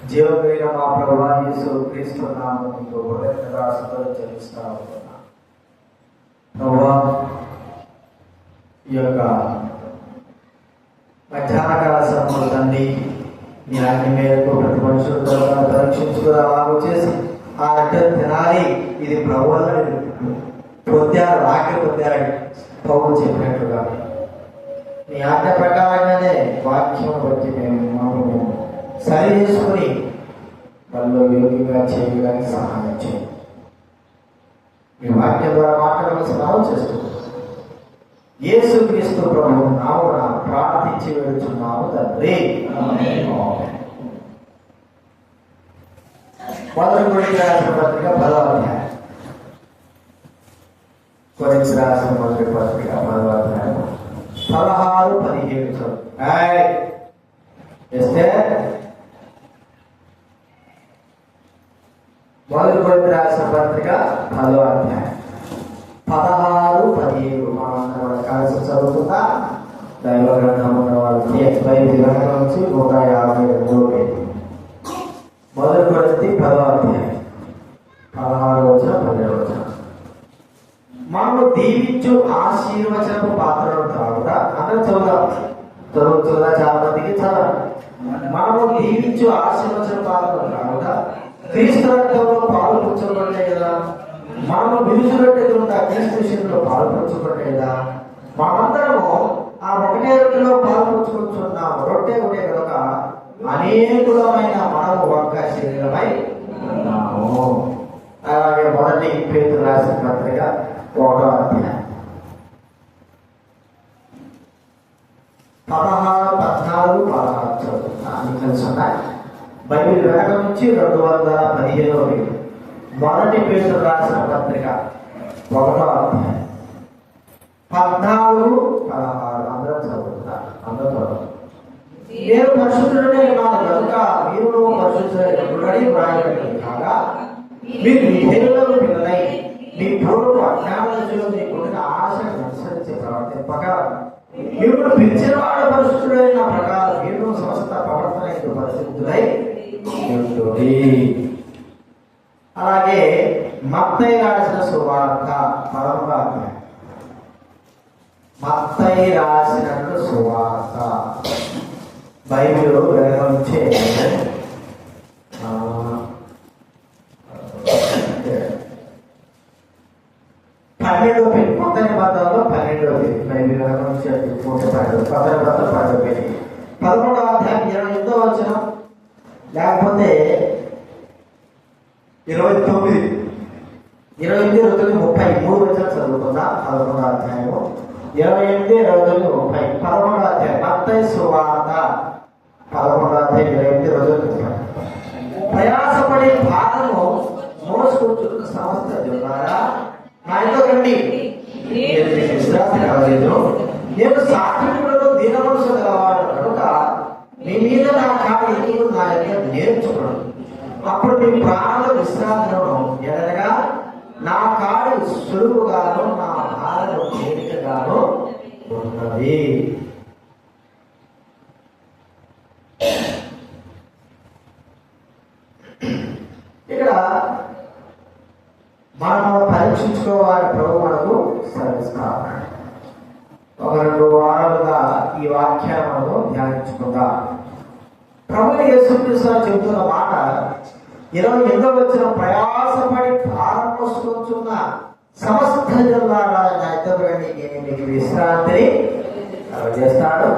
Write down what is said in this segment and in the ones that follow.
జీవం కలిగిన మా ప్రభువా యేసు క్రీస్తు నామములో హృదయంగా స్తుతులు చెల్లిస్తా ఉన్నాను. ప్రభువా, ఈ యొక్క మధ్యాహ్నకాల సమయంలో తండ్రి మీ ఆజ్ఞ మేరకు ప్రతి మనుషులతో పరీక్షించుకుని అలాగ చేసి ఆ రొట్టె తినాలి, ఇది ప్రభు వల్ల పొందారు, ఆజ్ఞ పొందారు పౌలు చెప్పినట్టుగా మీ ఆజ్ఞ ప్రకారంగానే వాక్యం బట్టి మేము సరి చేసుకుని వాళ్ళు యోగ్యంగా చేయడానికి సహాయం చేయండి. మీ వాక్యం ద్వారా మాట్లాడవలసిన మనం చేస్తున్నాం. యేసు క్రీస్తు ప్రభు నామమున ప్రార్థించి వెళ్తున్నాము తండ్రి. మొదటి కొరింథీయులకు రాసిన పత్రిక 10వ అధ్యాయం. కొరింథీయులకు రాసిన మొదటి పత్రిక 10వ అధ్యాయం 16-17. మొదటి కొరింథీయులకు రాసిన పత్రిక 10వ అధ్యాయం 16-17. మనం కలిసి చదువుతుందా? దైవ గ్రంథం ఉన్న వాళ్ళకి బైబిల్ గ్రంథం నుంచి 152 పేజీ. మొదటి కొరింథీ 10వ అధ్యాయం 16-17. మనము దీవించు ఆశీర్వచనపు పాత్రను త్రాగుట. అందరూ చదువుతుందా? చాలా మందికి చదవండి. మనము దీవించు ఆశీర్వచన పాత్రను త్రాగుట క్రీస్తు రక్తంలో పాలు పుచ్చబట్టే కదా. మనము విరుసు రొట్టె తింటా క్రీస్తు విషయంలో పాలు పుచ్చుకుంటేదా. మనమందరము ఆ ఒకటే రొట్టెలో పాలు పుచ్చుకుంటున్నాము. రొట్టె ఒకటే కనుక అనేకులమైన మనము ఒక్క శరీరమై ఉన్నాము. అలాగే మొదటి పేతురు రాసిన పత్రిక 1వ అధ్యాయం 16-14 చదువుతున్నాను. కలిసి ఉన్నాయి. బైబిల్ వెనక నుంచి 215వ పేజీ. మొదటి పేతురు రాసిన పత్రిక 1వ అధ్యాయం 14-16. అందరూ చదువుతున్నారు. నేను పరిశుద్ధుడనే ఉన్నాను కనుక మీరు పరిశుద్ధుడని వ్రాయబడింది కాగా మీరు విధేయులకు పిల్లలై మీ పూర్వపు అజ్ఞానులు మీకున్న ఆశను అనుసరించి ప్రవర్తింపక మిమ్మల్ని పిలిచిన వాడు పరిశుద్ధుడైన ప్రకారం మీరు సమస్త ప్రవర్తన పరిశుద్ధులై ఉంటుంది. అలాగే మత్తయి రాసిన సువార్త 10వ అధ్యాయం. మత్తయి రాసినట్లు సువార్త బైబిల్ వెనకనుంచే 12వ పేజీ. కొత్త నిబంధనలో 12వ పేజీ. బైబిల్ వెనకనుంచి 12వ పేజీ. 11వ అధ్యాయం 28వ వచనం లేకపోతే 29, 29, 33 వచనం చదువుకుందా. 11వ అధ్యాయము 28, 29, 30. 11వ అధ్యాయం మత్తయి సువార్త 11వ అధ్యాయం 28, 30. ప్రయాసపడి భారము మోసుకుంటున్న సమస్త జనులారా నాయతో రండి, విశ్రాంతి కలగలేదు. నేను సాత్వికులను దీన మనసు గలవాడు కనుక మీ మీద నా కాడి ఎక్కువ నా యొక్క నేర్చుకోవడం. అప్పుడు మీ ప్రాణుల విశ్రాంతులను ఎడనగా నా కాడు సులువుగాను నా భారము తేలికగాను ఉన్నది. ఇక్కడ మనం పరీక్షించుకోవాలి. ప్రభు మనకు సర్విస్తాం. ఒక 2 వారాలుగా ఈ వాక్యాన్ని మనము ధ్యానించుకుందాం. ప్రభు యేసుక్రీస్తు చెబుతున్న మాట 28వ వచనం. ప్రయాసపడి భారం మోసుకొచ్చున్న సమస్త జనులారా నా ఎదురుగా నీకు విశ్రాంతిని చేస్తాడు.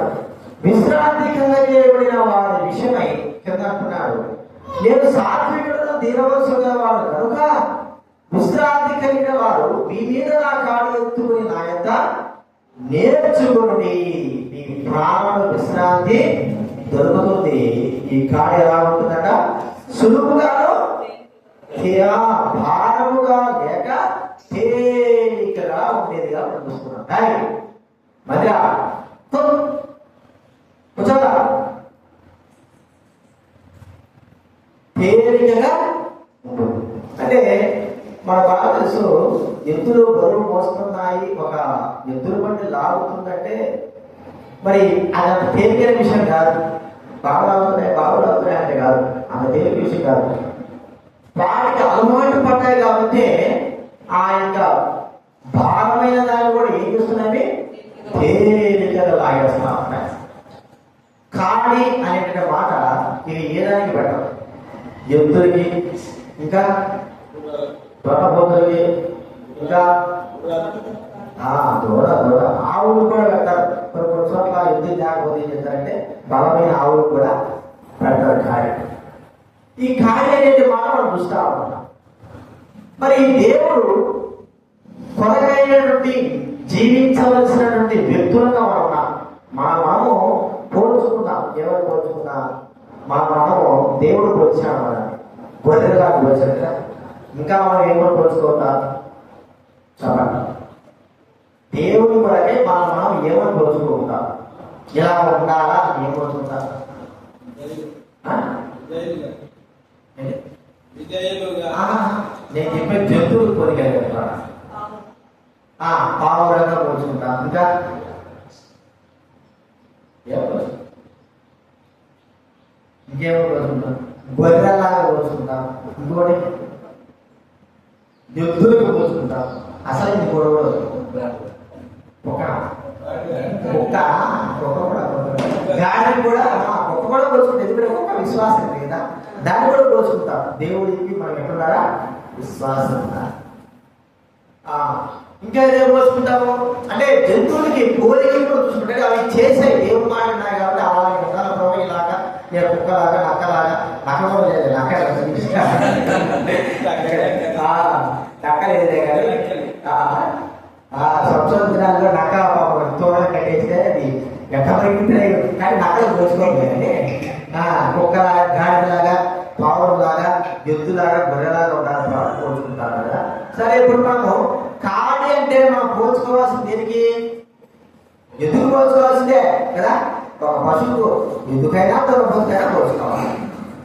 విశ్రాంతి కలగజేయబడిన వారి విషయమై కింద అంటున్నాడు, నేను సాత్వికులను దీనవలసు గలవాడు కనుక విశ్రాంతి కలిగిన వారు మీ మీద నా కాడు ఎత్తుకుని నా యొక్క నేర్చుకుని మీ ప్రాణుల విశ్రాంతి దొరుకుతుంది. ఈ కాడు ఎలా ఉంటుందట? సులువుగాను భారముగా లేక తేలికగా ఉండేదిగా చూస్తున్నాం. మధ్య కూర్చోదా తేలికగా ఉంటుంది. అంటే మన బాగా తెలుసు, ఎద్దులు బరువు మోస్తున్నాయి, ఒక ఎద్దుల బండి లాగుతుందంటే మరి అది అంత తేలికైన విషయం కాదు. బాగా లాగుతున్నాయి అంటే కాదు, అంత కాదు, వాటికి అలవాటు పడ్డాయి కాబట్టి ఆ యొక్క భారమైన దాన్ని కూడా ఏం చేస్తున్నాయి, తేలికగా లాగేస్తా ఉన్నాయి. కాడి అనేటువంటి మాట ఇక ఏ దానికి పెట్టరు, ఎద్దులకి, ఇంకా దొరబోతులకి, ఇంకా దూర ఆవులు కూడా పెడతారు. కొన్ని చోట్ల ఎద్దులు లేకపోతే ఏం చేస్తారంటే బలమైన ఆవులు కూడా పెడతారు కాడి. ఈ కాడి అనేది మాట మనం చూస్తా ఉన్నాం. మరి దేవుడు కొరకైనటువంటి జీవించవలసినటువంటి వ్యక్తులుగా మనం ఉన్నాం. మనము పోల్చుకుందాం. ఎవరు పోల్చుకుందాం? మనము దేవుడు పోల్చాడు మనల్ని, గొర్రెలుగా పోల్చాడు. ఇంకా మనం ఏమో పోల్చుకుంటాం చెప్పండి. దేవుడి కొరకే మనం ఏమని పోల్చుకుంటాం? ఇలా ఉండాలా ఏం పోల్చుకుంటాం? నేను చెప్పే జంతువులు కొరికెళ్ళా, పావురంగా పోల్చుకుంటాం. ఇంకా ఇంకేమో పోల్చుకుంటాం, గొర్రెలాగా పోల్చుకుంటాం. ఇంకోటి ఎద్దులకు పోల్చుకుంటాం. అసలు ఇంకోటి కూడా గాడిని కూడా ఒక్క కూడా పోల్చుకుంటాం. ఎందుకంటే ఒక్క విశ్వాసం కదా, దాన్ని కూడా పోల్చుకుంటాం. దేవుడికి మనం ఎక్కడున్నారా? విశ్వాసం. ఇంకా ఏదో పోల్చుకుంటాము అంటే జంతువులకి పోలికలు కూడా చూసుకుంటే అవి చేసాయి. దేవుడు మాట ఉన్నాయి కాబట్టి అలాగే ఉండాలి. ప్రభు ఇలాగా, నేను కుక్కలాగా, నక్కలాగా, నక్క కూడా లేదు, నక్క లేదే కానీ సంవత్సరం దినాల్లో నక్క తోడలు కట్టేస్తే అది ఎక్కడికి కానీ నక్కలు పోల్చుకోవాలి. కానీ కుక్కలాగా, గాడిలాగా, పావులాగా, ఎద్దులాగా, గొర్రెలాగా ఉండాలి పోల్చుకుంటారు కదా. సరే, ఇప్పుడు మనము కాడి అంటే మనం పోల్చుకోవాల్సింది దేనికి? ఎందుకు పోల్చుకోవాల్సిందే కదా. ఒక పశువుకు ఎందుకైనా దొరబొద్దైనా పోల్చుకోవాలి.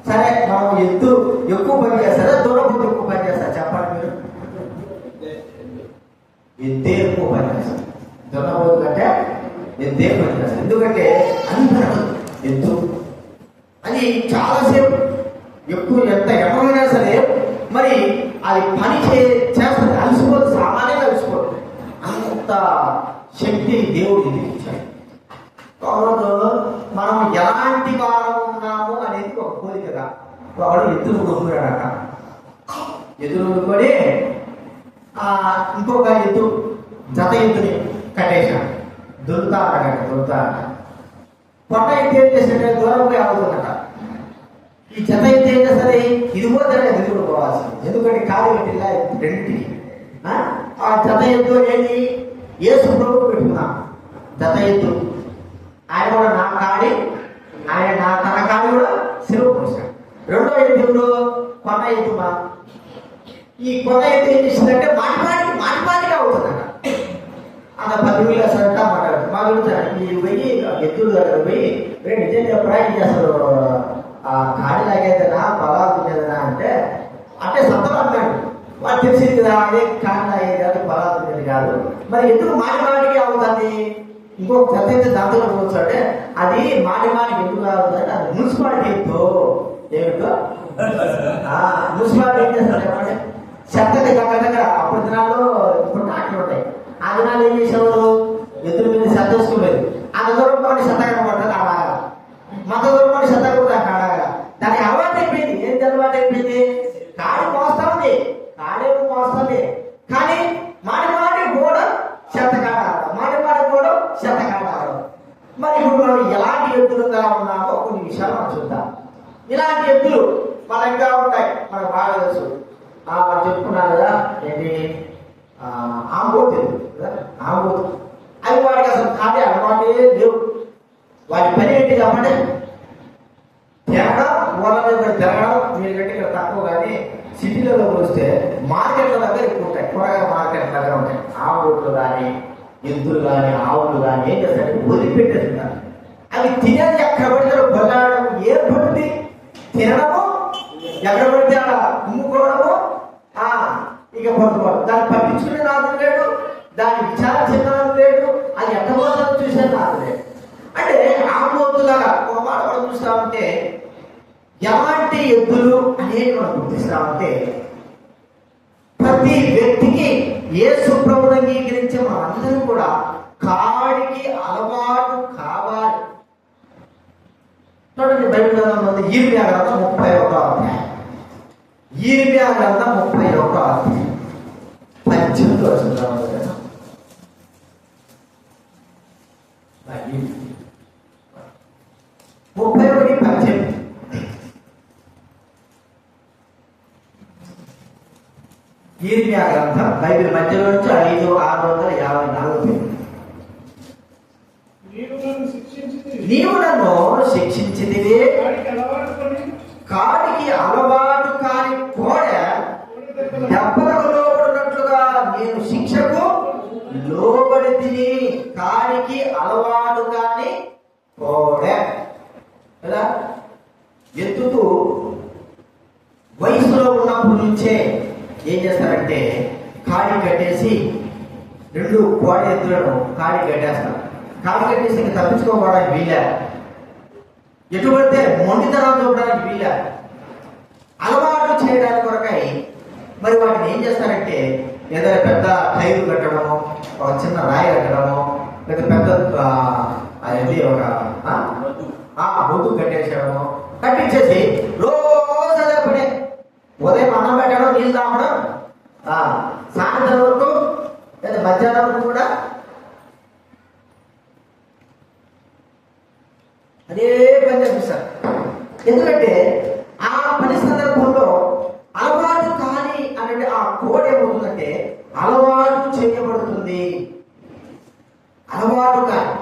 సరే, మనం ఎద్దు ఎక్కువ పని చేస్తారా, దొరబొద్దు ఎక్కువ పని చేస్తారా? చెప్పండి మీరు. ఎద్దే ఎక్కువ పని చేస్తారు. దొరబొద్దు కంటే ఎద్దే పని చేస్తారు. ఎందుకంటే అందరూ ఎద్దు అది చాలాసేపు ఎక్కువ ఎంత ఎక్కడైనా సరే మరి అది పని చేస్తుంది, అలసిపోదు, సామాన్యంగా అలసిపోదు. అంత శక్తి దేవుడు ఎందుకు ఇచ్చాడు. కాబట్టి మనం ఎలాంటి వారం ఉన్నాము అనేది ఒక కోరికగా వాడు ఎద్దులు కొనుక్కున్నాడట. ఎద్దులు కొనుక్కొని ఇంకొక ఎద్దు జత ఎద్దుని కట్టేశాడు. దొరుకుతా పొట్ట ఎద్దు ఏం చేసినట్టే దూరం పోయి ఆగుతుందట. ఈ జత ఎద్దు ఏం చేస్తుంది? ఇది పోతేనే ఎదురు పోవాల్సింది. ఎందుకంటే కాలు పెట్టిలా రెండింటికి. ఆ జత ఎద్దు ఏంటి? యేసు ప్రభు పెట్టుకున్నాం జత ఎద్దు. ఆయన కూడా నా కాడి, ఆయన తన కాడి కూడా సిలువ పోసాడు. రెండో ఎద్దు కొన్న ఎద్దు. ఈ కొన్న ఎద్దు ఏం చేసిందంటే మాటిమాటిగా అవుతుందట. అలా 10,000 అసలు మాట్లాడు మా గురించి ఈ వెయ్యి ఎద్దులు దగ్గర పోయి నిజంగా ప్రయాణం చేస్తారు, ఆ కాడి లాగేదనా పొలాలు ఉండేదనా అంటే సత్తలు అన్నాడు. వాడు తెలిసింది కదా, అదే కాడి లాగేది అది పొలాలు ఉండేది కాదు. మరి ఎందుకు మాటిమాటికి అవుతుంది? ఇంకొక జత అయితే దాంతో పోవచ్చంటే అది మాటిమాటికి ఎందుకు అవుతుందంటే అది మున్సిపాలిటీ ఎద్దు. ఏమిటో మున్సిపాలిటీ ఏం చేస్తారు చెప్పండి? చెత్తకి దగ్గర అప్పుడు దినాల్లో ఇప్పుడు ట్రాక్టర్లు ఉంటాయి. ఆ దినాలు ఏం చేసేవారు? ఎద్దుల మీద చెత్త వేసుకోలేదు. అంత దూరం పాటు చెత్త కనబడుతుంది అలాగా, మత దూరం పాటు చెత్త కూడా అలాగా. దానికి అలవాటు అయిపోయింది. ఏంటి అలవాటు అయిపోయింది? కాడి మోస్తుంది, కాడేమో మోస్తుంది, కానీ మాటి కూడా చెత్త కాడాలి, మాటి కూడా చెత్త కాడాలి. మరి ఇప్పుడు మనం ఎలాంటి ఎద్దులుగా ఉన్నామో కొన్ని విషయాలు మనం చూద్దాం. ఇలాంటి ఎద్దులు మన ఇంకా ఉంటాయి, మనకు బాగా తెలుసు. మనం చెప్పుకున్నాం కదా, ఏంటి ఆంబోతు ఎద్దు కదా, ఆంబోతు. అవి వాడికి అసలు కాడే అలవాటే లేవు. వాటి పని ఏంటి కాబట్టి తిరగడం, ఊళ్ళ మీద తిరగడం. మీరు గట్టి ఇక్కడ తక్కువ, కానీ సిటీలలో వస్తే మార్కెట్ల దగ్గర ఎక్కువ ఉంటాయి, కూరగాయల మార్కెట్ల దగ్గర ఉంటాయి. ఆంబోతులు కానీ, ఎద్దులు కానీ, ఆవులు కానీ ఏం చేస్తారంటే వదిలిపెట్టేస్తున్నారు. అవి తినేది ఎక్కడ పడితే బొల్లాడడం, ఏం పడుతుంది తినడము, ఎక్కడ పడితే అక్కడ ఉమ్ముకోవడము, ఇక పట్టుకోవడం. దాన్ని పట్టించుకునే నాకు లేడు, దాన్ని విచారించిన నాకు లేడు, అది ఎంత పోతుందో చూసే నాకు లేదు. అంటే ఆంబోతులాగా ఒక మాట మనం చూస్తా ఉంటే ఎలాంటి ఎద్దులు అనేది మనం గుర్తిస్తామంటే, ప్రతి వ్యక్తికి యేసు ప్రభువుని అంగీకరించే మనందరం కూడా కాడికి అలవాటు కావాలి. చూడండి, బైబిల్ గ్రంథంలో ఉంది, యిర్మీయా గ్రంథం 31వ అధ్యాయం. యిర్మీయా గ్రంథం 31వ అధ్యాయం 18వ వచనం. 31:18. యిర్మీయా గ్రంథం బైబిల్ మధ్యలో నుంచి 5654. నీవు నన్ను శిక్షించితివి, కాడికి అలవాటు కాని కోడె దెబ్బలకు లోబడినట్లుగా నేను శిక్షకు లోబడి తిని. కాడికి అలవాటు కాని కోడె కదా, ఎత్తుతూ వయసులో ఉన్నప్పటి నుంచే ఏం చేస్తారంటే కాడి కట్టేసి 2 కోడ ఎత్తులను కాడి కట్టేస్తారు. కాడి కట్టేసి ఇంకా తప్పించుకోవడానికి వీలే, ఎటు పడితే మొండితనం చూపడానికి వీలే. అలవాటు చేయడానికి కొరకై మరి వాటిని ఏం చేస్తారంటే ఏదైనా పెద్ద టైరు కట్టడము, ఒక చిన్న రాయి కట్టడము, లేదా పెద్ద అది ఒక బొద్దు కట్టేసేయడము, కట్టించేసి రోజు అదే పడే. ఉదయం అన్నం పెట్టడం, నీళ్ళు తాగడం, సాయంత్రం వరకు లేదా మధ్యాహ్నం వరకు కూడా అదే పని చేస్తారు. ఎందుకంటే ఆ పని సందర్భంలో అలవాటు కాని అంటే ఆ కోడ్ ఏమవుతుందంటే అలవాటు చేయబడుతుంది. అలవాటు కాని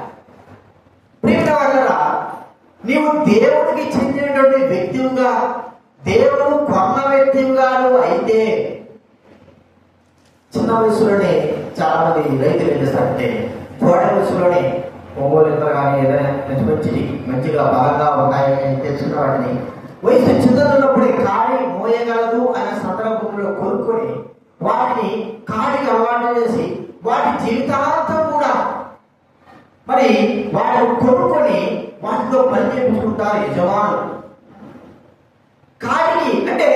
ప్రియుల వల్ల నీవు దేవుడికి చెందినటువంటి వ్యక్తిగా, దేవుడు కొన్న వ్యక్తిగాను అయితే, చిన్న వయసులోనే చాలా మంది రైతులు ఏం చేస్తారంటే కోడ వయసులోనే ఒంగోలు ఎంత కానీ ఏదైనా మంచిగా బాగా ఉన్నాయని తెలుసుకున్న వాటిని వయసు చిన్నదున్నప్పుడే కాడి మోయగలదు అనే సందర్భంలో కొనుక్కొని వాటిని కాడికి అలవాటు చేసి వాటి జీవితాంతం కూడా మరి వాటిని కొనుక్కొని వాటితో పని చేయించుకుంటారు యజమానులు. కాడికి అంటే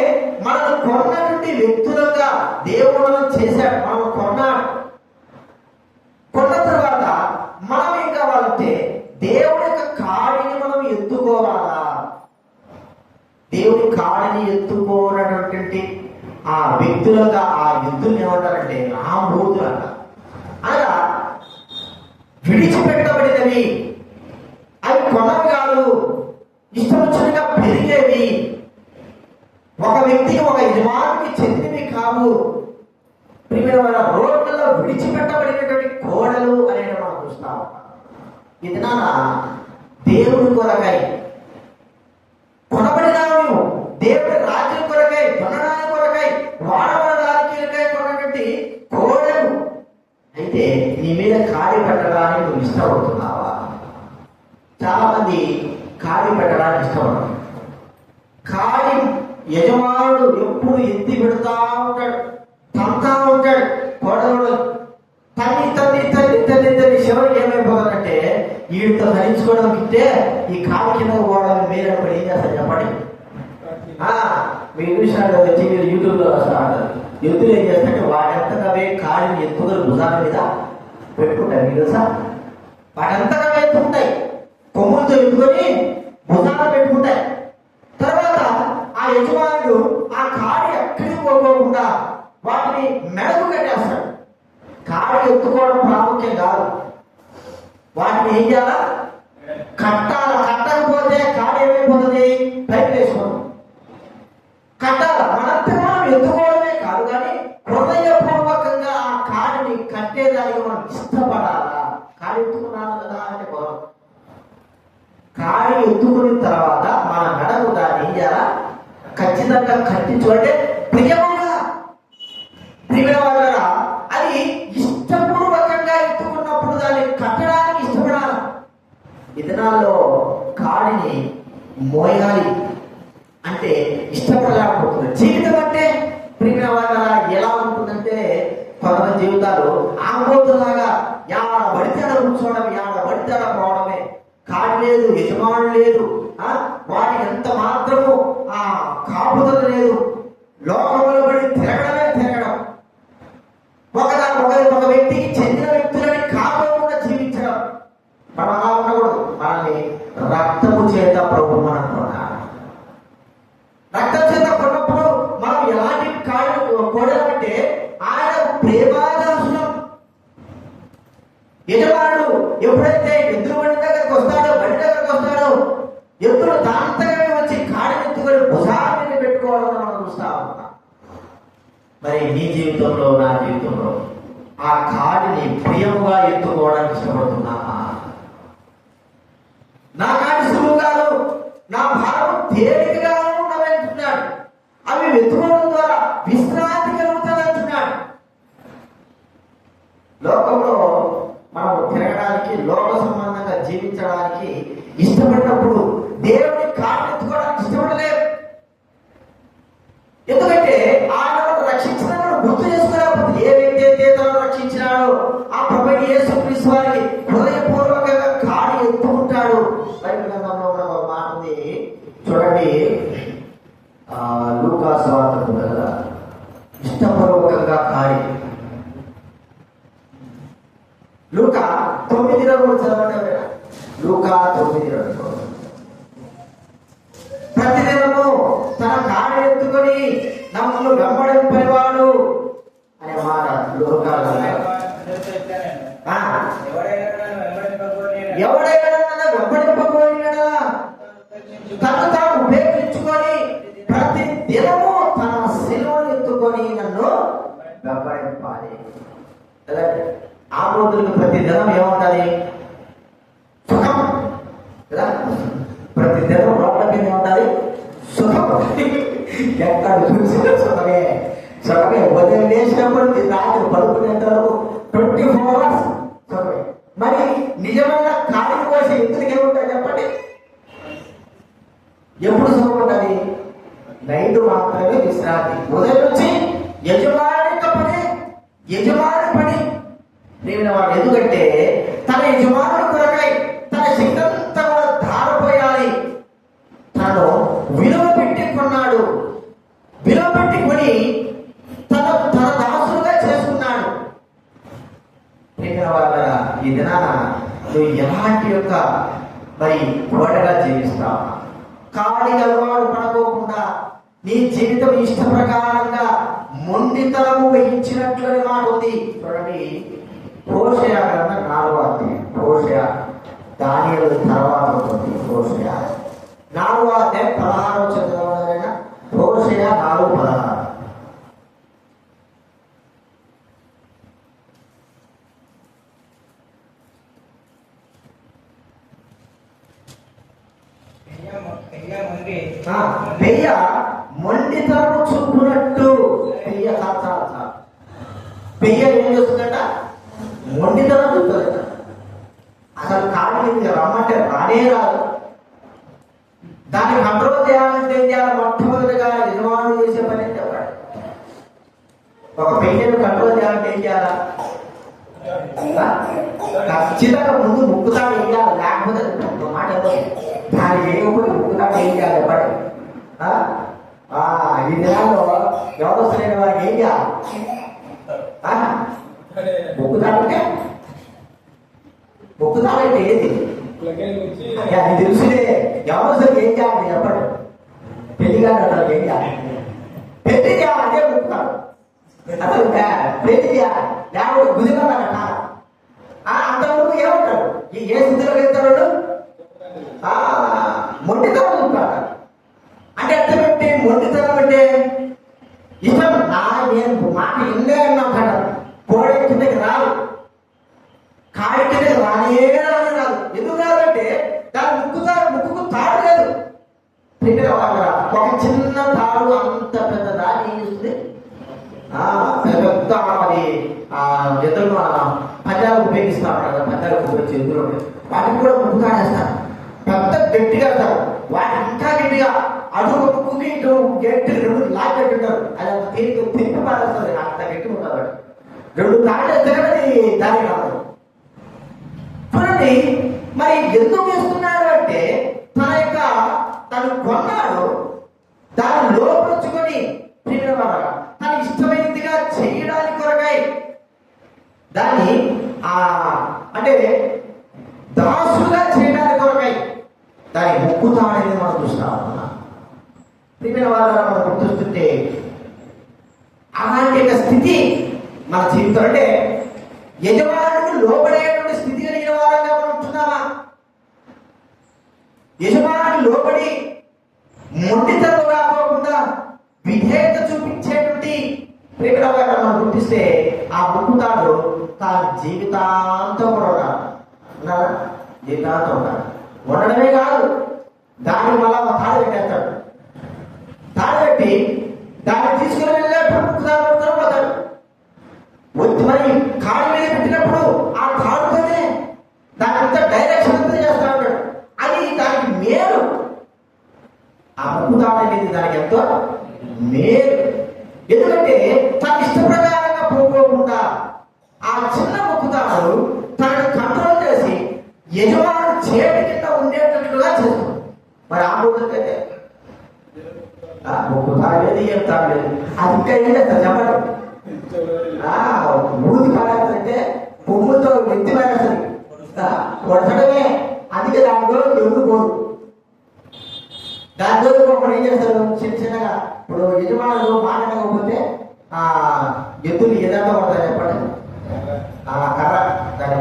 మనం కొన్నటువంటి వ్యక్తులుగా దేవుడు మనం చేశాడు, మనం కొన్నాడు. కొన్న తర్వాత మనం ఏం కావాలంటే దేవుడి యొక్క కాడిని మనం ఎత్తుకోవాలా. దేవుడి కాడిని ఎత్తుకోనటువంటి ఆ వ్యక్తులుగా ఆ ఎద్దుల్ని ఏమంటారంటే రామూతులంట. అనగా విడిచిపెట్టబడినవి, అవి కొనవి కాదు, ఇష్టం వచ్చినగా పెరిగేవి, ఒక వ్యక్తికి ఒక యజమానికి చెందినవి కావు. ప్రియమైన రోడ్లలో విడిచిపెట్టబడినటువంటి కోడలు అనేది మనం చూస్తాం. ఇది నాన్న దేవుడి కొరకై కొనబడినావు, నువ్వు దేవుడి రాజ్యం కొరకై, కొనడానికి కొరకై, వాడబడడానికి కొన్నటువంటి కోడలు. అయితే నీ మీద కాడి పెట్టడానికి నువ్వు ఇష్టపడుతున్నావా? చాలా మంది కాడి పెట్టడానికి ఇష్టపడతారు. కాడి యజమానుడు ఎప్పుడు ఎత్తి పెడతా ఉంటాడు, తంతా ఉంటాడు. కోడలు తల్లి తల్లి తల్లి తల్లి తల్లి చివరికి ఏమైపోతాడంటే వీడితో ధరించుకోవడం ఇస్తే ఈ కాలు కింద పోవడం వేరే పడి ఏం చేస్తారు చెప్పండి. మీరు చూసినట్టు వచ్చి మీరు యూట్యూబ్లో వస్తారు, ఎత్తులు ఏం చేస్తారంటే వాటంతకవే కాడిని ఎత్తుకొని భుజాల మీద పెట్టుకుంటారు. మీరు తెలుసా, వాటంతకవే ఎత్తుకుంటాయి, కొమ్ములతో ఎత్తుకొని భుజాలు పెట్టుకుంటాయి. తర్వాత ఆ యజమానుడు ఆ కాడి ఎక్కడికి పోకుండా వాటిని మెడకు కట్టేస్తాడు. కాడి ఎత్తుకోవడం ప్రాముఖ్యం కాదు, వాటిని ఏం చేయాలా? కట్టాల. కట్టకపోతే కాడి ఏమైపోతుంది? పైకి వేసుకోవడం. కట్టాల. మనంతా మనం ఎత్తుకోవడమే కాదు, కానీ హృదయపూర్వకంగా ఆ కాడిని కట్టేదానికి మనం ఇష్టపడాలా. కాడి ఎత్తుకున్నాను కదా అంటే గౌరవం. కాడి ఎత్తుకున్న తర్వాత మన మెడకు దాన్ని ఏం చేయాలా? ఖచ్చితంగా కట్టించుకుంటే ప్రియముగా. ప్రియమైన వాళ్ళ అది ఇష్టపూర్వకంగా ఎత్తుకున్నప్పుడు దాన్ని కట్టడానికి ఇష్టపడాలి. ఈ దినాల్లో కాడిని మోయాలి అంటే ఇష్టపడలేకపోతుంది. జీవితం అంటే ప్రియమైన వాళ్ళ ఎలా ఉంటుందంటే కొంతమంది జీవితాలు ఆంబోతులాగా యాడ పడితే ఆడ కూర్చోవడం, యాడ పడితే ఆడ పోవడమే. కాడి లేదు, యజమానులు లేదు, వాటికి ఎంత మాత్రము కాపుదల లేదు. లోకంలో పడి తిరగడమే తిరగడం. ఒక వ్యక్తికి చెందిన వ్యక్తులని కాకుండా జీవించడం. మనం అలా ఉండకూడదు. మనల్ని రక్తము చేత ప్రభు మనం కొన్నాడు. రక్తం చేత కొన్నప్పుడు మనం ఎలాంటి కోడాలంటే ఆయన ప్రేమాదాసులం. యజమానుడు ఎప్పుడైతే ఎద్దుల బండి దగ్గరకు వస్తాడో, బండి దగ్గరకు వస్తాడో, ఎద్దులు దాంతగా వచ్చి కాడిని ఎత్తుకొని భుజాన్ని పెట్టుకోవడం మనం చూస్తా ఉన్నాం. మరి నీ జీవితంలో, నా జీవితంలో ఆ కాడిని ప్రియముగా ఎత్తుకోవడానికి ఇష్టపడుతున్నామా? నా కాడి సులువుగాను, నా భారం తేలికగాను ఉన్నదంటున్నాడు. అవి వెతుకోవడం ద్వారా విశ్రాంతి కలుగుతుంది అంటున్నాడు. లోకంలో మనం తిరగడానికి, లోక సంబంధంగా జీవించడానికి ఇష్టపడినప్పుడు దేవుని కాడిని ఎత్తుకోవడానికి ఇష్టపడలేదు. ఎందుకంటే ఆయన రక్షించినప్పుడు గుర్తు చేసుకోలేకపోతే ఏ వ్యక్తి అయితే తనను రక్షించినాడో ఆ ప్రభువు యేసుక్రీస్తు వారికి హృదయపూర్వకంగా కాడి ఎత్తుకుంటాడు. బైబిల్ గ్రంథంలో కూడా ఒక మాట ఉంది చూడండి. లూకా సువార్తకు కదా ఇష్టపూర్వకంగా కాడి. లూకా 9:2 చదవండి. లూకా 9:2 ప్రతిదినము తన కాడి ఎత్తుకొని నన్ను వెంబడింపనివాడు అనే మాట లోకాలు. ఎవడైనా నన్ను వెంబడింపబోయినాడా తను తాను ఉపేక్షించుకొని ప్రతి దినము తన శిలువను ఎత్తుకొని నన్ను వెంబడింపాలి. ఆ రోజులకు ప్రతి దినం ఏముండాలి? సుఖం కదా. ప్రతి దినం రోడ్ల మీద ఉండాలి సుఖం. ఎక్కడ చూసిన సుఖమే సుఖమే. ఉదయం లేచినప్పుడు రాత్రి పడుకునేంత వరకు 24 hours సుఖమే. మరి నిజమైన కాడికి పోసే వ్యక్తులకి ఏముంటాయి చెప్పండి? ఎప్పుడు సుఖం ఉండాలి? నైట్ మాత్రమే విశ్రాంతి. ఉదయం నుంచి యజమాని పని, యజమాని పని నేను వాడు. ఎందుకంటే తన యజమానుడు కొరకై తన శక్తంతా కూడా ధారపోయాలి. తను విలువ పెట్టి కొన్నాడు. విలువ పెట్టి కొని తన దాసులుగా చేసుకున్నాడు. వాళ్ళ ఈ దినాన నువ్వు ఎలాంటి యొక్క మరి కోటగా జీవిస్తావు? కాడి అలవాటు పడకోకుండా నీ జీవితం ఇష్ట ప్రకారంగా మొండితనము వహించినట్లని మాట ఉంది చూడండి. హోషేయ గ్రంథం 4వ అధ్యాయం. హోషేయ దానియేలు తర్వాత ఉంటుంది. హోషేయ 4వ అధ్యాయం 16 చదవడం. హోషేయ 4:16. పెయ్య మొండితనము చూపునట్టు పెయ్య పెయ్య ఏం చేస్తుందట? మొండితనం చూస్తుందట. అసలు కాడి మీద రమ్మంటే రానే రాదు. దాన్ని కంట్రోల్ చేయాలంటే ఏం చేయాలి? మొట్టమొదటిగా యజమానులు చేసే పని అని చెప్పాడు. ఒక పెయ్యను కంట్రోల్ చేయాలంటే ఏం చేయాలా? ఖచ్చితంగా ముందు ముక్కుతాడు వేయాలి. లేకపోతే మాట దాన్ని వేయకపోతే ముక్కుతాడు ఏం చేయాలి చెప్పండి? ఈ దినాల్లో వ్యవస్థలైన వారికి ఏం చేయాలి? ముక్కుతాడంటే ముక్కుతాడంటే ఏది? అది తెలుసులే. వ్యవస్థకి ఏం చేయాలి చెప్పండి? పెళ్లి కాదు ఏం చేయాలి? పెళ్లి చేయాలి. అదే ముక్కుతాడు. అసలు పెళ్లి చేయాలి. లేకపోతే గుదిగలట. అంతవరకు ఏమంటాడు? ఏ స్థితిలో వెళ్తాడు? మొండితనం చూస్తాడు. అంటే అర్థం మొండితనం అంటే ఇష్టం. నేను మాట ఇల్లే అన్నాం కదా. కోడి కిందకి రాదు, కాడి కిందకి రానే రాదు. ఎందుకు రాదంటే దాని ముక్కుకు తాడు లేదు. దగ్గర ఒక చిన్న తాడు అంత పెద్ద దాన్ని ఏం చేస్తుంది? పెద్ద అది ఎదురు పంజాలకు ఉపయోగిస్తాం కదా. పంజాలకు ఉపయోగించి ఎదురు వాటికి కూడా ముక్కు తాడేస్తారు. పెద్ద గట్టిగా వెళ్తారు. వాటి ఇంకా గట్టిగా అడుగు ముక్కుకి ఇటు గట్టి 2 లాక్ పెట్టుంటారు. అది అంత తిరిగి పారేస్తుంది. అంత గట్టి ఉంటారు. 2 తాడేస్తే అది దారి కాదు. చూడండి మరి ఎందుకు వేస్తున్నాడు అంటే తను కొన్నాడు. దాన్ని లోపరుచుకొని తన ఇష్టమైనదిగా చేయడానికి కొరకై దాన్ని అంటే దాసులుగా చేయడానికి కొరకై దాన్ని మొక్కుతాడనేది మనం చూస్తాం. ప్రియమైన వాళ్ళ మనం గుర్తుంటే అలాంటి ఒక స్థితి మన జీవితం అంటే యజమానుడికి లోబడేటువంటి స్థితి కలిగిన వారంగా మనం ఉంటున్నామా? యజమానుడికి లోబడి మొండితనం కాకుండా విధేయత చూపించేటువంటి ప్రియమైన మనం గుర్తిస్తే ఆ మొక్కుతాడు తాను జీవితాంతం కూడా ఉన్నారా? జీవితాంతం ఉన్నాడు. ఉండడమే కాదు, దాన్ని మళ్ళా తాడు పెట్టేస్తాడు. తాడు పెట్టి దాన్ని తీసుకుని వెళ్ళేప్పుడు ముక్కుతాడు పోతాడు. మరి కాడి మీద పెట్టినప్పుడు ఆ తాడుతోనే దాని అంతా డైరెక్షన్ అంతా చేస్తా ఉంటాడు. అది దానికి మేలు. ఆ ముక్కుతాడు అనేది దానికి ఎంతో మేలు. ఎందుకంటే తన ఇష్ట ప్రకారంగా పోకోకుండా ఆ చిన్న ముక్కుతాడు తనని కంట్రోల్ చేసి యజమానుడు చేతి కింద ఉండేటట్టుగా చేస్తాడు. మరి ఆ ముక్కుతైతే ముక్కు తాగలేదు, ఏం తాగలేదు, అది ఇంకా ఏం చేస్తారు చెప్పండి. ఊది కాదంటే కొమ్ముతో వ్యక్తి పడేస్తుంది కొడతడమే. అందుకే దాంట్లో ఎవరు పోదు. దాంట్లో ఒకడు ఏం చేస్తారు చిన్న చిన్నగా. ఇప్పుడు యజమానులు మాట్లాడకపోతే ఎద్దులు ఏదంతా కొడతారు చెప్పండి. కర్ర దాని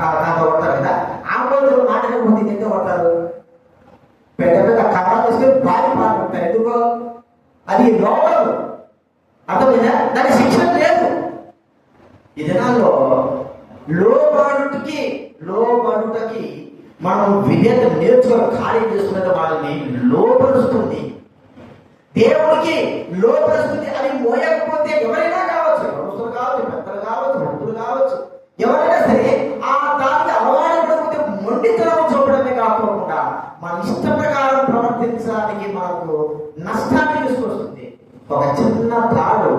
కథ కొడతారు కదా. ఆ రోజు మాట్లాడకపోతే ఎంత కొడతారు? పెద్ద పెద్ద కర్ర తీసుకొని భారీ పాడుకుంటారు. ఎందుకో అది లోపల అర్థమైందా? దాని శిక్షణ లేదు. ఈ దినాల్లో లోబడుటకి మనం విధేయత నేర్చుకొని కార్యం చేస్తున్నది మనల్ని లోపరుస్తుంది, దేవుడికి లోపరుస్తుంది. అది మోయకపోతే ఎవరైనా కావచ్చు, యవనస్తులు కావచ్చు, పెద్దలు కావచ్చు, భక్తులు కావచ్చు, ఎవరైనా సరే ఆ దానికి అలవాటు పడకపోతే మొండితనం చూపడమే కాకుండా మన ఇష్ట ప్రకారం ప్రవర్తించడానికి మనకు నష్టాన్ని తీసుకొస్తుంది. ఒక చిన్న తాడు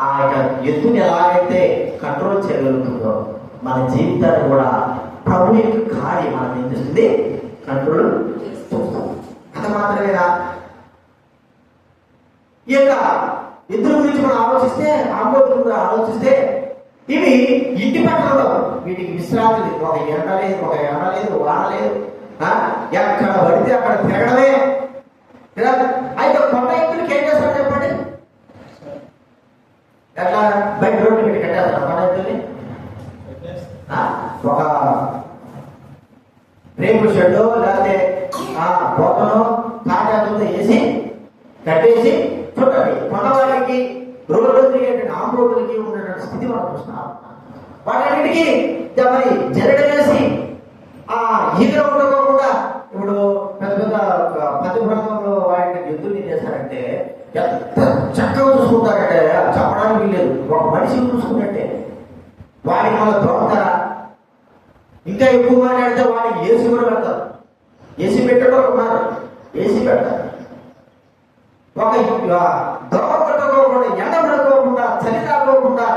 ఆ యొక్క ఎత్తుని ఎలాగైతే కంట్రోల్ చేయగలుగుతుందో మన జీవితాన్ని కూడా ప్రభు యొక్క కాడి మనం ఏం చేస్తుంది? కంట్రోల్ చూస్తాం. అంత మాత్రమేనా? ఈ యొక్క ఎద్దుల గురించి మనం ఆలోచిస్తే ఇవి ఇంటి పట్టణంలో వీటికి విశ్రాంతి లేదు. ఒక ఎండ లేదు, వాన లేదు, ఎక్కడ పడితే అక్కడ తిరగడమే. అయితే కొండ ఎద్దులకి ఏం చేస్తారు చెప్పండి? ఎట్లా బయట రోడ్డు పెట్టి కట్టేస్తారు కొండ ఎద్దుల్ని. ఒక రేపు షెడ్డు లేకపోతే పోతను కాటాలతో వేసి కట్టేసి చూడండి. కొండవాడికి రోడ్లు తిరిగేటువంటి ఆమ్ రోడ్లకి ఉన్నటువంటి స్థితి మనం చూస్తున్నాం. వాటన్నిటికీ మరి జరగ వేసి ఈగలు ఉండకోకుండా ఇప్పుడు పెద్ద పెద్ద పది ప్రాంతంలో వాటిని ఎద్దులు చేశారంటే ఎంత చక్కగా చూసుకుంటారంటే చెప్పడానికి వీల్లేదు. ఒక మనిషి చూసుకున్నట్టే వాడికి మళ్ళీ దొరకతారా? ఇంకా ఎక్కువ మాట్లాడితే వాడికి ఏసీ కూడా పెడతారు. ఏసీ పెట్టడం ఉన్నారు, ఏసీ పెడతారు. ఒక దొంగ పట్టుకోకుండా, ఎండ పడుకోకుండా, చలి తాకోకుండా,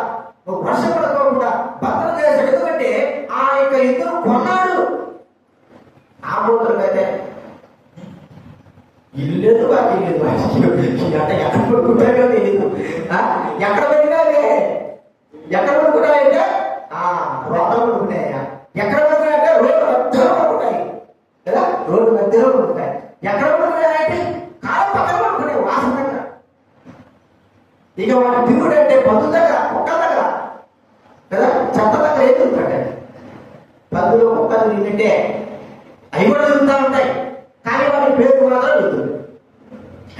వర్షం పడుకోకుండా భద్రం చేశాడు. ఎందుకంటే ఆ యొక్క ఎద్దును కొన్నాడు. ఆ బోతులకైతే ఇల్లు లేదు, బాకీ లేదు. అంటే ఎక్కడ పడుకుంటారో తెలియదు. ఎక్కడ పడినావే, ఎక్కడ పడుకున్నాయంటే రోడ్లు పడుకున్నాయా? ఎక్కడ పడుకున్నాయంటే రోడ్డు మధ్యలో పడుకుంటాయి కదా, రోడ్డు మధ్యలో పడుకుంటాయి. ఎక్కడ పడుకున్నాయంటే కాలం పక్కన పడుకున్నాయి వాసన దగ్గర. ఇక వాటి తిరుగుడు అంటే పందుల దగ్గర, కుక్కల దగ్గర కదా, చెత్త దగ్గర ఏం తిరుగుతాడు? పందులు కుక్కలు తింటే అవి కూడా తిరుగుతూ ఉంటాయి. కానీ వాటి పేరు మాత్రం ఎద్దులు.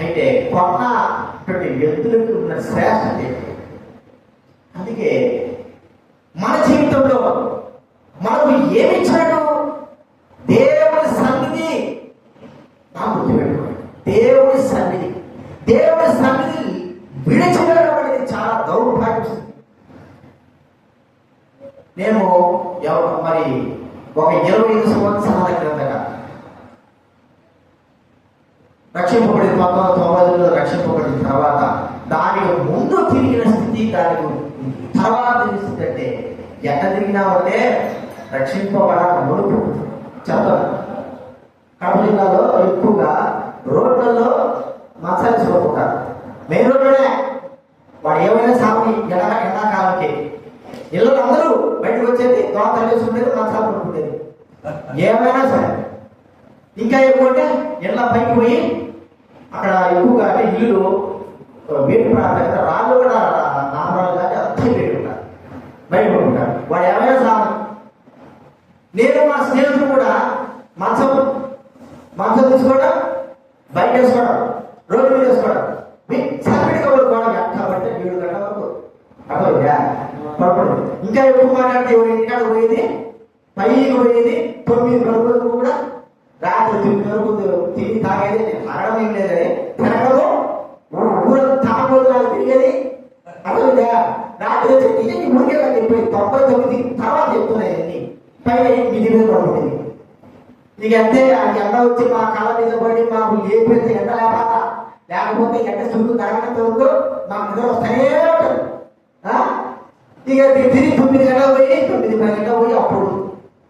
అయితే కొన్నటువంటి ఎద్దులకు ఉన్న శ్రేష్టత ఏంటి? అందుకే మన జీవితంలో మనకు ఏమిచ్చాడు? దేవుడి సన్నిధి. గుర్తుపెట్టుకోండి, దేవుడి సన్నిధి. దేవుడి సన్నిధి విడిచిపెట్టడం అనేది చాలా దౌర్భాగ్యం. నేను మరి ఒక 25 సంవత్సరాల క్రిందగా రక్షింపబడిన 1990లో రక్షింపబడిన తర్వాత దానికి ముందు తిరిగిన స్థితి, దానికి తర్వాత స్థితి అంటే ఎట్లా తిరిగినామంటే రక్షింపబడాల ముడుపు చెప్తాను. కడప జిల్లాలో ఎక్కువగా రోడ్లలో మంచాలు తీసుకోకుంటారు. మెయిన్ రోడ్లోనే వాడు ఏమైనా సాగుని ఎండాకాలంకి ఇళ్ళు అందరూ బయటకు వచ్చేది, దోతలు వేసుకునేది, మంచాలు కొనుక్కునేది, ఏమైనా సరే. ఇంకా ఎక్కువ అంటే ఇళ్ళ పైకి పోయి అక్కడ ఎక్కువగా అంటే ఇల్లు వేడి ప్రాంతం కదా, రాళ్ళు కూడా నామరాలు కానీ అంతా వేడి ఉంటారు, బయట ఉంటారు. వాడు ఏమైనా సాగు. నేను మా స్నేహితులు కూడా మంచం తీసుకోవడం, బయట వేసుకోవడం, రోడ్డు మీద వేసుకోవడం, సపరేట్గా పడుకోవడం. కాబట్టి 7 గంటల వరకు అర్థమైందా పడుకోవడం. ఇంకా ఎక్కువ మాట్లాడితే ఇంటికాడ పోయేది, పైకి పోయేది 9 వరకు కూడా, రాత్రి 9 వరకు తిని తాగేది. తాగడం ఏం లేదని తినడము, ఊళ్ళో తాగబోతున్నారు తిరిగేది. అర్థమైందా? రాత్రి వచ్చి తిరిగి మురికేలా చెప్పేది. 99 తర్వాత చెప్తున్నాయి అన్ని పైన మిది మీద పడుతుంది. ఇక అంతే. అది ఎండ వచ్చి మా కళ్ళ మీద పడి మాకు లేకపోతే ఎండ లేకపోతే ఎండ చుట్టూ తరగనంత వరకు మాకు నిద్ర వస్తానే ఉంటుంది. ఇక తిరిగి 9 గంటలు పోయి 9-10 గంటలు పోయి అప్పుడు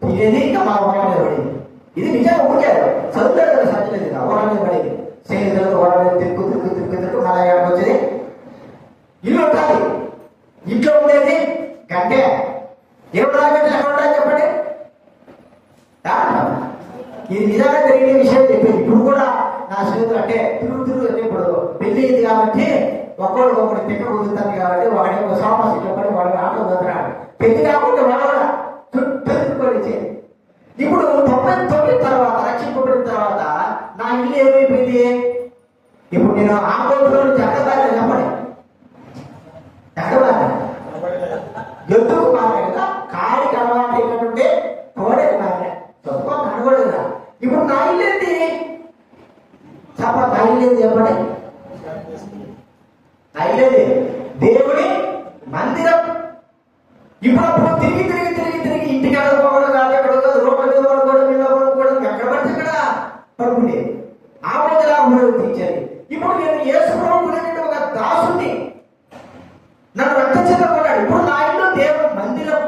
తినేది. ఇంకా మా ఓడ మీద పడేది. ఇది నిజంగా ఊరికారు చదువుతాడు కదా, సత్యలేదు. ఓడ మీద పడేది, స్నేహితులతో ఓడ మీద తిరుగు మళ్ళీ వచ్చేది. ఇల్లు ఉంటుంది, ఇంట్లో ఉండేది గంటే. ఏడు గంటలు ఎక్కడ ఉండాలి చెప్పండి. ఇది నిజంగా జరిగిన విషయం చెప్పేది. ఇప్పుడు కూడా నా స్నేహితులు అంటే తిరుగు అంటే ఇప్పుడు పెళ్లి అయింది కాబట్టి ఒకడు తిక్క కుదురుతుంది కాబట్టి వాడి ఒక సోఫా సీట్ పడి వాడికి ఆటో కుదరాడు. పెళ్లి కాకుండా వాడు కూడా చుట్టూ ఇచ్చేది. ఇప్పుడు 99 తర్వాత రక్షింపబడిన తర్వాత నా ఇల్లు ఏమైపోయింది? ఇప్పుడు నేను ఆ రోజులో జగదారి చెప్పండి, జగదారి ఎందుకు మాట్లాడదా? కాడికి అలవాటు ఏంటంటే కోడేది మాట్లాడే తక్కువ కనబడదు కదా. ఇప్పుడు నా ఇల్లు ఏంటి నా ఇల్లు ఏంటి చెప్పండి. నా ఇల్లు దేవుడి మందిరం. ఇప్పుడు తిరిగి ఇంటికి వెళ్ళకపోవడం కాదు, ఎక్కడ కాదు, రోడ్ల మీద పడుకోవడం, ఇళ్ళ పడుకోవడం, ఎక్కడ పడితే అక్కడ పడుకుండేది. ఆ రోజులా ఉపయోగించారు. ఇప్పుడు నేను యేసు ప్రభువుకు ఒక దాసుని, నన్ను రక్తం చేత కొన్నాడు. ఇప్పుడు నా ఇల్లు దేవుడి మందిరం.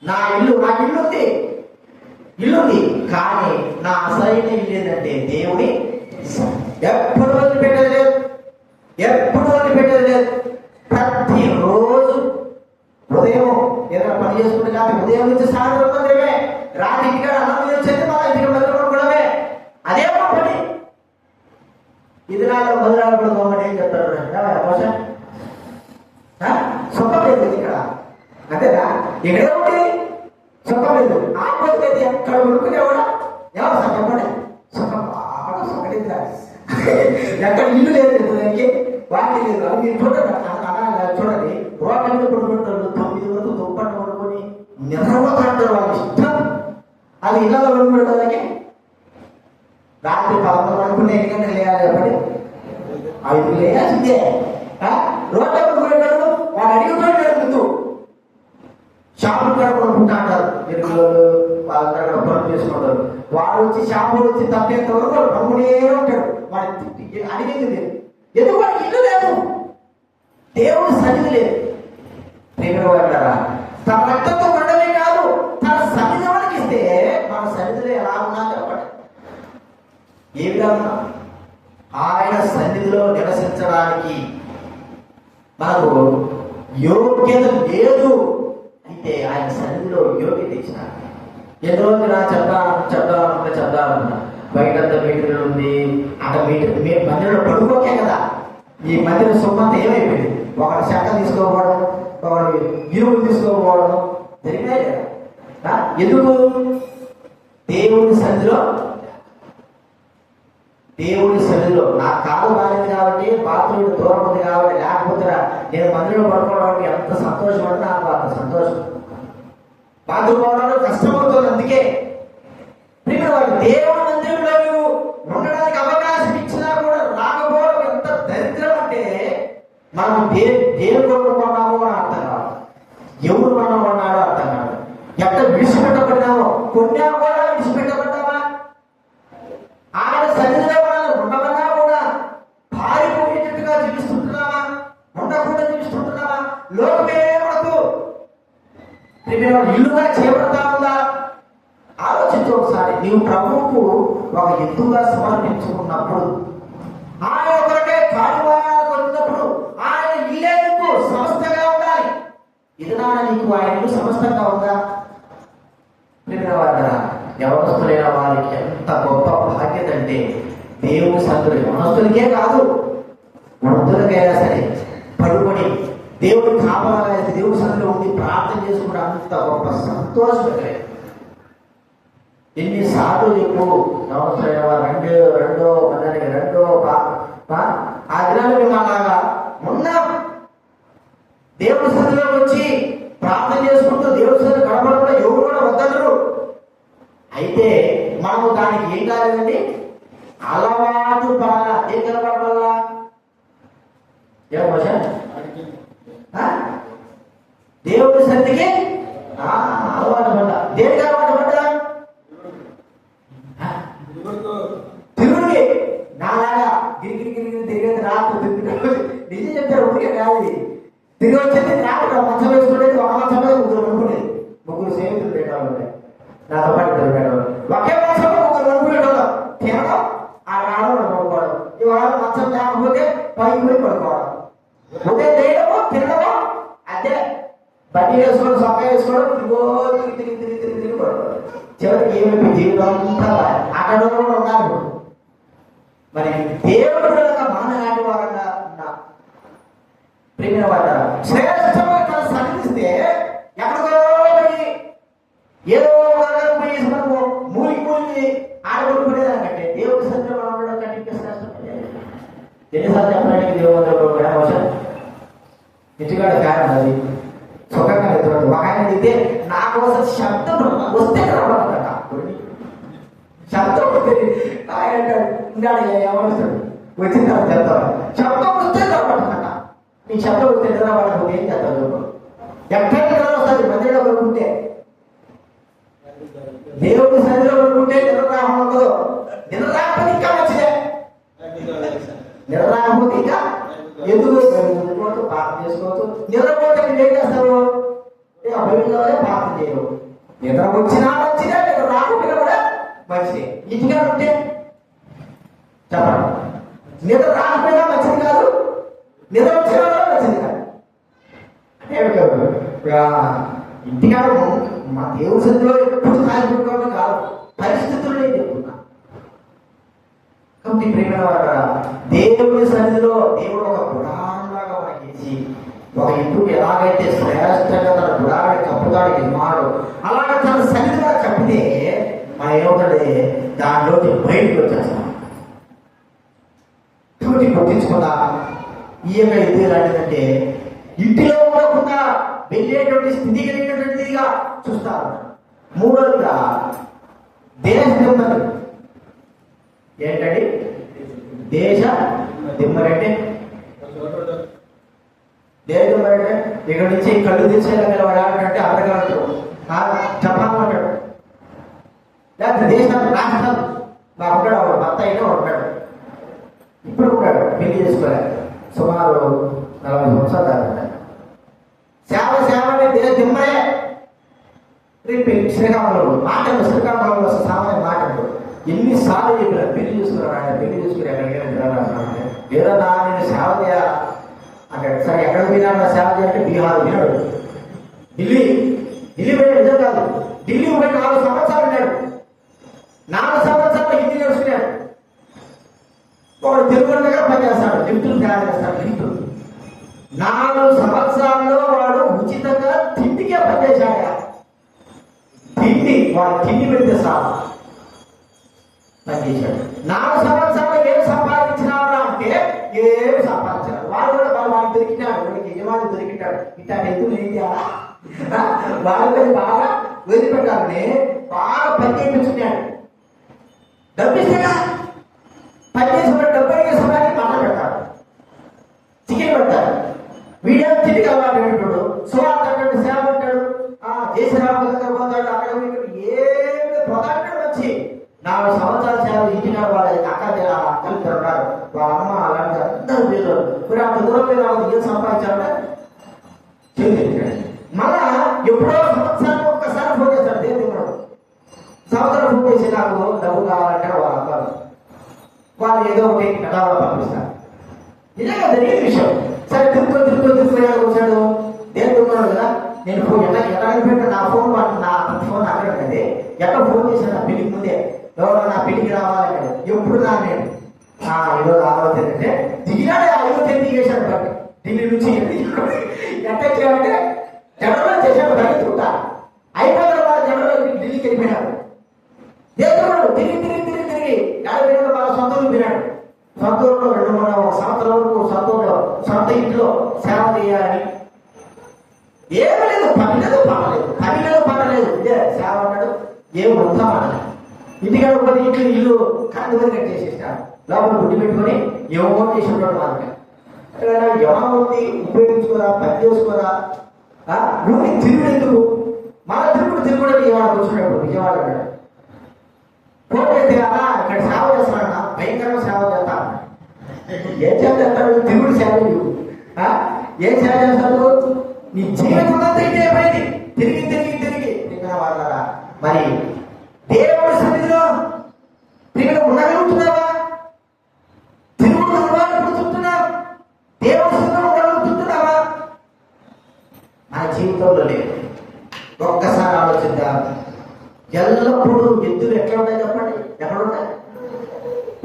నా ఇల్లుంది కానీ నా అసలైన ఇల్లు ఏంటంటే దేవుడి. ఎప్పుడు వదిలిపెట్టేది లేదు. ప్రతిరోజు ఉదయం ఏదైనా పని చేసుకుంటే కాదు, ఉదయం నుంచి సాయంత్రం మందిరమే, రాత్రి ఇంటికాడ అన్నం వచ్చేది, మా ఇంటికి మందిరం పడుకోవడమే. అదే పని. ఇది నాకు మొదలు పడుకోమని ఏం చెప్తారు? సుఖం లేదు ఇక్కడ, అంతేనా? ఇక్కడే ఉంటుంది సుఖం లేదు. ఆ పోతే ఎక్కడ ఉడుకునేవాడా ఎవరు సార్ చెప్పండి? సుఖం బాగా సుఖలేదు. ఎక్కడ ఇల్లు లేదు దానికి, వాటి లేదు. అది మీరు చూడండి, చూడండి. రోడ్ల మీద పడుకుంటారు 9 వరకు దుప్పట్లు పడుకొని నిద్రపోతాంటారు, వాళ్ళ ఇష్టం. అది ఇళ్ళలో పడుకుంటానికి రాత్రి 11 పడుకునే 8 గంటలు లేయాలి చెప్పండి. 5 లేయాల్సిందే. రోడ్ల పడుకునేటాడు వాడు అడిగిపోయాడు ముందు షాపులు కూడా కొనుక్కుంటా అంటారు. ఎరువులు వాళ్ళ దగ్గర పనులు చేసుకుంటారు. వాడు వచ్చి షాపులు వచ్చి తప్పేంత వరకు వాడు పనుకునే ఉంటాడు. వాడు అడిగేది లేదు. ఎందుకు వాడికి ఇల్లు లేదు, దేవుడు సన్నిధి లేదు. ప్రేమరా, తన రక్తంతో ఉండడమే కాదు, తన సన్నిధి వాళ్ళకి ఇస్తే మన సన్నిధిలో ఎలా ఉన్నా చెప్పండి. ఏ విధంగా ఆయన సన్నిధిలో నివసించడానికి మనకు యోగ్యత లేదు. అయితే ఆయన సన్నిధిలో యోగ్యత ఇచ్చినారు. ఎన్నో రోజులు చెప్దామనుకున్నా బయటంతా మీటర్ ఉంది, అక్కడ మీటర్ మందిరంలో పడుకోకే కదా. ఈ మందిరం సొమ్మంతా ఏమైపోయింది? ఒకటి శాఖ తీసుకోకపోవడం, ఒకటి ఇరువులు తీసుకోకపోవడం జరిగినాయి కదా. ఎందుకు? దేవుడి సన్నిధిలో నా కాలు బాగాలేదు కాబట్టి, బాత్రూమ్ దూరం ఉంది కాబట్టి, లేకపోతే నేను మందిరంలో పడుకోవడానికి ఎంత సంతోషం అంటే నాకు అంత సంతోషం. బాత్రూమ్ పోవడంలో కష్టమవుతుంది. అందుకే వాళ్ళు దేవుడి మందిరంలో ఉండడానికి అవకాశం ఇచ్చినా కూడా రాకపోవడం ఎంత దరిద్రం అంటే, మనం దేవుడు కొనుక్కున్నామో అని అర్థం కాదు, ఎవరు మనం కొన్నాడో అర్థం కాదు, ఎక్కడ విడిచిపెట్టబడినామో, కొన్నామో కూడా విడిచిపెట్టబడ్డామా, ఆయన సన్నిధిలో మనల్ని ఉండమన్నా కూడా పారిపోయేటట్టుగా జీవిస్తుంటున్నామా, ఉండకుండా జీవిస్తుంటున్నామా? లోకమే మనకు ఇల్లుగా చేపడతా ఉందా? ఆలోచించు ఒకసారి. నీవు ప్రభువుకు ఒక ఎత్తుగా సమర్పించుకున్నప్పుడు స్పష్టంగా ఉందా? యవనస్తులైన వారికి ఎంత గొప్ప బాధ్యత అంటే దేవుని సంతులు యవనస్తులకే కాదు, వృద్ధులకైనా సరే పడుకొని దేవుని కాపాడాలి, దేవుని సంతులో ఉండి ప్రార్థన చేసుకుంటే అంత గొప్ప సంతోషం. ఎన్నిసార్లు చెప్పు యవనస్తులైన వారు రెండో ఆ దినాలు మేము అలాగా ఉన్నాం. దేవుని సందులో వచ్చి ప్రార్థన చేసుకుంటూ దేవుని సందులో గడపడంలో ఎవరు కూడా వద్దరు. అయితే మనము దానికి ఏం కాలేదండి, అలవాటు పడాలా. ఏం కలపడాలా? దేవుని సన్నిధికి అలవాటు పడ్డా. దేనికి అలవాటు పడ్డా? తిరుగుడికి. నాలాగా గిరిగిరి తిరిగేది రాత్రి నిజం చెప్తారు. ఊరికే కాదు, తిరిగి వచ్చేది రాత్రి మంచం వేసుకునేది ఒక మంచం మీద ముగ్గురు స్నేహితులు పెట్టాలి. నాతో పాటు ఇద్దరు పెట్టాలి. ఒకే మంచంలో ముగ్గురు అనుకునేటోళ్ళం. తినడం ఆ రావడం పడుకోవడం. ఇవాళ మంచం లేకపోతే పైకి పోయి పడుకోవడం. ఉదయం చేయడము తినడము అదే. బట్టి వేసుకోవడం, సొక్క వేసుకోవడం, తిరిగి పడుకోవడం. చివరికి ఏమైపు జీవితం అంతా అక్కడ కూడా ఉండాలి. మరి దేవుడు మానలాంటి వారంగా ఉన్నా ప్రేమ వాట శ్రేష్టంగా తన సన్నిధిస్తే ఎక్కడికో పోయి ఏదో పోయి మనము మూలికి ఆడగొట్టుకునేదానికంటే దేవుడి సన్నిధిలో మనం ఉండడం కంటే శ్రేష్టం. ఎన్నిసార్లు చెప్పడానికి దేవుడు ఇంటికాడ ఫ్యాన్ అది సుఖంగా ఎదురు ఒక ఆయన అడిగితే నా కోసం శబ్దం వస్తే రావద్దట. శబ్దం ఆయన ఎవరు వచ్చిన తర్వాత చెప్తాను. శబ్దం వస్తే రావద్దట. నీ శబ్దం వస్తే నిద్రపడకపోతే ఏం చేస్తావు చెప్పు? ఎక్కడ నిద్ర వస్తుంది? మందిలో కొనుక్కుంటే, దేవుడి సన్నిధిలో కొనుక్కుంటే నిద్ర రాకూడదు. నిద్ర రాకపోతే ఇంకా మంచిదే. నిద్ర రాకపోతే ఇంకా ఎందుకు పాపం చేసుకోవచ్చు. నిద్రపోతే నువ్వు ఏం చేస్తావు? అభివృద్ధిలోనే పాపం చేయవు. నిద్ర వచ్చినా మంచిదే, నిద్ర రాకపోయినా కూడా మంచిదే. ఇంటిగా ఉంటే చెప్పండి, నిద్ర రాకపోయినా మంచిది కాదు, నిద్ర వచ్చినా కూడా మంచిది కాదు. ఇంటిగా మా దేవుడి సన్నిధిలో ఎప్పుడు సాగిపోవడం కాదు, పరిస్థితులు నేను చెప్తున్నా. కాబట్టి ప్రేమ దేవుడి సన్నిధిలో దేవుడు ఒక గుడారంలాగా మనకి ఇచ్చి, ఒక ఇంటికి ఎలాగైతే శ్రేష్టంగా తన గుడారాన్ని కప్పుతాడు ఇన్నాడు, అలాగే తన సన్నిధిగా కప్పితే మన ఏమవుతుంది? దాంట్లోకి బయటకు వచ్చేస్తాం. కాబట్టి గుర్తించుకుందా ఈ యొక్క ఇది ఎలాంటిదంటే ఇంటిలో ఉండకుండా వెళ్ళేటువంటి స్థితి కలిగినటువంటిదిగా చూస్తారు. మూడోదిగా దేశ దిమ్మరి. ఏంటండి దేశ దిమ్మరంటే? దేశ దిమ్మరంటే ఇక్కడ నుంచి కళ్ళు తీసేయాలి వాడు ఆడంటే అడగలడు, జపాన్ ఉంటాడు, లేకపోతే దేశాలు రాష్ట్రాలు బాగా ఉంటాడు. వాడు భర్త అయినా ఉంటాడు, ఇప్పుడు ఉంటాడు, పెళ్లి చేసుకోలేదు, సుమారు 40 సంవత్సరాలు దాకా సేవ అంటే దేశ దిమ్మరే. శ్రీకాకుళంలో మాటలు, శ్రీకాకుళంలో సామాన్య మాటలు ఎన్నిసార్లు చెప్పిన పెళ్లి చూసుకున్నాడు. ఆయన పెళ్లి చూసుకుని ఎక్కడికి ఏదన్నా నేను సేవ చేయాలా అంటే, సరే ఎక్కడ పోయినా సేవ చేయాలంటే బీహార్ వినాడు, ఢిల్లీ పోయిన నిజం కాదు. ఢిల్లీ పోయి 4 సంవత్సరాలు ఉన్నాడు. 4 సంవత్సరాలు హిందీ నేర్చుకున్నాడు. వాడు తెలుగు దగ్గర పనిచేస్తాడు, లిఫ్టులు తయారు చేస్తాడు. లిఫ్టులు 4 సంవత్సరాల్లో వాడు ఉచితంగా తిండికే పనిచేశాడు. తిండి వాడు తిండి పెడితే సార్ పనిచేశాడు. 4 సంవత్సరాలు ఏం సంపాదించినారా అంటే ఏం సంపాదించాడు. వాడు కూడా వాడు దొరికినాడు, యజమాని దొరికినాడు. ఇట్లా ఎదురు ఏంటి వాళ్ళకి బాగా వదిలిపెట్టాలని బాగా పని చేయించుకున్నాడు. డబ్బిస్తేగా పని చేసుకుంటే డబ్బు అడిగే సమయానికి మాట పెడతాడు, చికెన్ పెడతాడు. వీడియో తిరిగి అలవాటు పెట్టాడు, సువార్త అంటాడు, సేవ అంటాడు, దేశరామ దగ్గర పోతాడు, అక్కడ ఏమి పొదాడు వచ్చి 4 సంవత్సరాల సేవ ఇంటికాడ వాళ్ళ అక్కలు ఉన్నారు, వాళ్ళ అమ్మ అలాంటి అందరూ పేరు అంత దూరం మీద ఏం సంపాదించాలంటే చెల్లించాడు. మళ్ళా ఎప్పుడో సంవత్సరానికి ఒక్కసారి ఫోన్ చేస్తాడు. దేవుడు సంవత్సరం ఫోన్ చేసి నాకు డబ్బు కావాలంటే వాళ్ళ అమ్మారు వాళ్ళు ఏదో ఒకటి కళావాళ్ళు పంపిస్తారు. నిజంగా జరిగే విషయం. సరే తిరుపతి వచ్చాడు, దేవుడు ఉన్నాడు కదా, నేను ఎట్లా పెట్టా నా ఫోన్ నా ఫోన్ అక్కడ ఉన్నది. ఎట్లా ఫోన్ చేశాను నా పెళ్లికి ముందే, ఎవరో నా పెళ్లికి రావాలని ఎప్పుడు నా నేను ఈరోజు ఆలోచన ఏంటంటే దిగినాడే అయోధ్య దిగేశాడు బట్టి ఢిల్లీ నుంచి ఎట్లా చేయాలంటే జనంలో చేశాడు బయట అయిపోయిన వాళ్ళు జనంలో ఢిల్లీకి వెళ్ళిపోయినాడు. దేవుడు తిరిగి తిరిగి తిరిగి తిరిగి యాభై వాళ్ళ సొంత వినాడు. సొంత ఊరిలో 2-3 సంవత్సరాల వరకు సొంత ఇంట్లో సేవ చేయాలని ఏమీ లేదు. పని లేదు పడలేదు ఇదే సేవ అన్నాడు. ఏం వృద్ధం అన్నాడు. ఇంటికాడ ఒక ఇల్లు కరెంట్ వరకు కట్టేసేసాడు. లోపల గుడ్డి పెట్టుకొని ఏమో చేసి ఉంటాడు. వాళ్ళకి ఎవరు ఉంది ఉపయోగించుకోరా, పని చేసుకోరా, నువ్వు తిరుగుడు ఎందుకు మన తిరుగుడు ఇవాళ కూర్చున్నాడు విజయవాడ అన్నాడు. ఫోన్ చేస్తే అలా ఇక్కడ సేవ చేస్తాడన్నా, భయంకరంగా సేవ చేస్తా. ఏం సేవ చేస్తాడు? తిరుగుడు సేవ. ఏం సేవ చేస్తాడు? నీ జీవితం అంతా ఇదే అయిపోయింది. తిరిగి తిరిగి తిరిగి తిరిగిన వాళ్ళరా మరి దేవుడి సన్నిధిలో తిరిగి ఉండగలుగుతున్నావా? తిరుగుడు పుడుతున్నావు, దేవుడి సన్నిధిలో ఉండగలుగుతున్నావా? మన జీవితంలో లేదు. ఒక్కసారి ఆలోచిద్దాం. ఎల్లప్పుడూ ఎద్దులు ఎట్లా ఉంటాయి చెప్పండి? ఎక్కడ ఉంటాయి?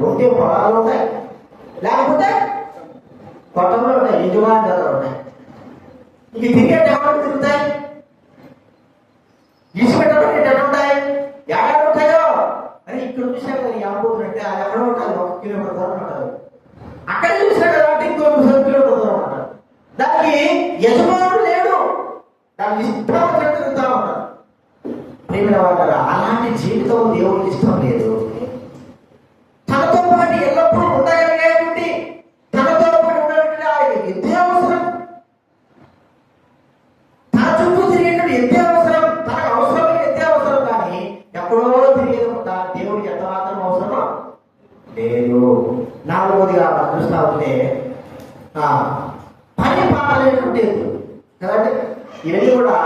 ఉంటే పొలాలు ఉంటాయి, లేకపోతే కొట్టంలో ఉంటాయి, యజమాని దగ్గర ఉంటాయి. ఇక తిరిగేట ఎవరు తిరుగుతాయి? ఇసుపెట్టబట్టి ఎక్కడ ఉంటాయి? ఎక్కడ ఉంటాయో అని ఇక్కడ చూసారు కదా. యాబోతున్నట్టే అది ఎక్కడ ఉంటుంది? 1 కిలోమీటర్ దూరం ఉంటుంది. అక్కడ చూసినా కదా అంటే ఇంకో 1 కిలోమీటర్ దూరం ఉంటుంది. దానికి యజమానుడు లేడు, దానికి ఇష్టం తిరుగుతా ఉంటారు. ప్రేమిన వాళ్ళ అలాంటి జీవితం దేవుడికి ఇష్టం లేదు. తనతో పాటు ఎల్లప్పుడూ ఉండగలిగేటువంటి, తనతో పాటు ఉండగలిగే ఆయనకి ఎంతే అవసరం. తన చుట్టూ తిరిగేటువంటి ఎంతే అవసరం, తనకు అవసరం ఎంతే అవసరం. కానీ ఎక్కడో తిరిగేది దేవుడికి ఎంత మాత్రం అవసరమో లేదు. 4వదిగా మనం చూస్తా ఉంటే పని పాటలేటువంటి కదండి. ఇవన్నీ కూడా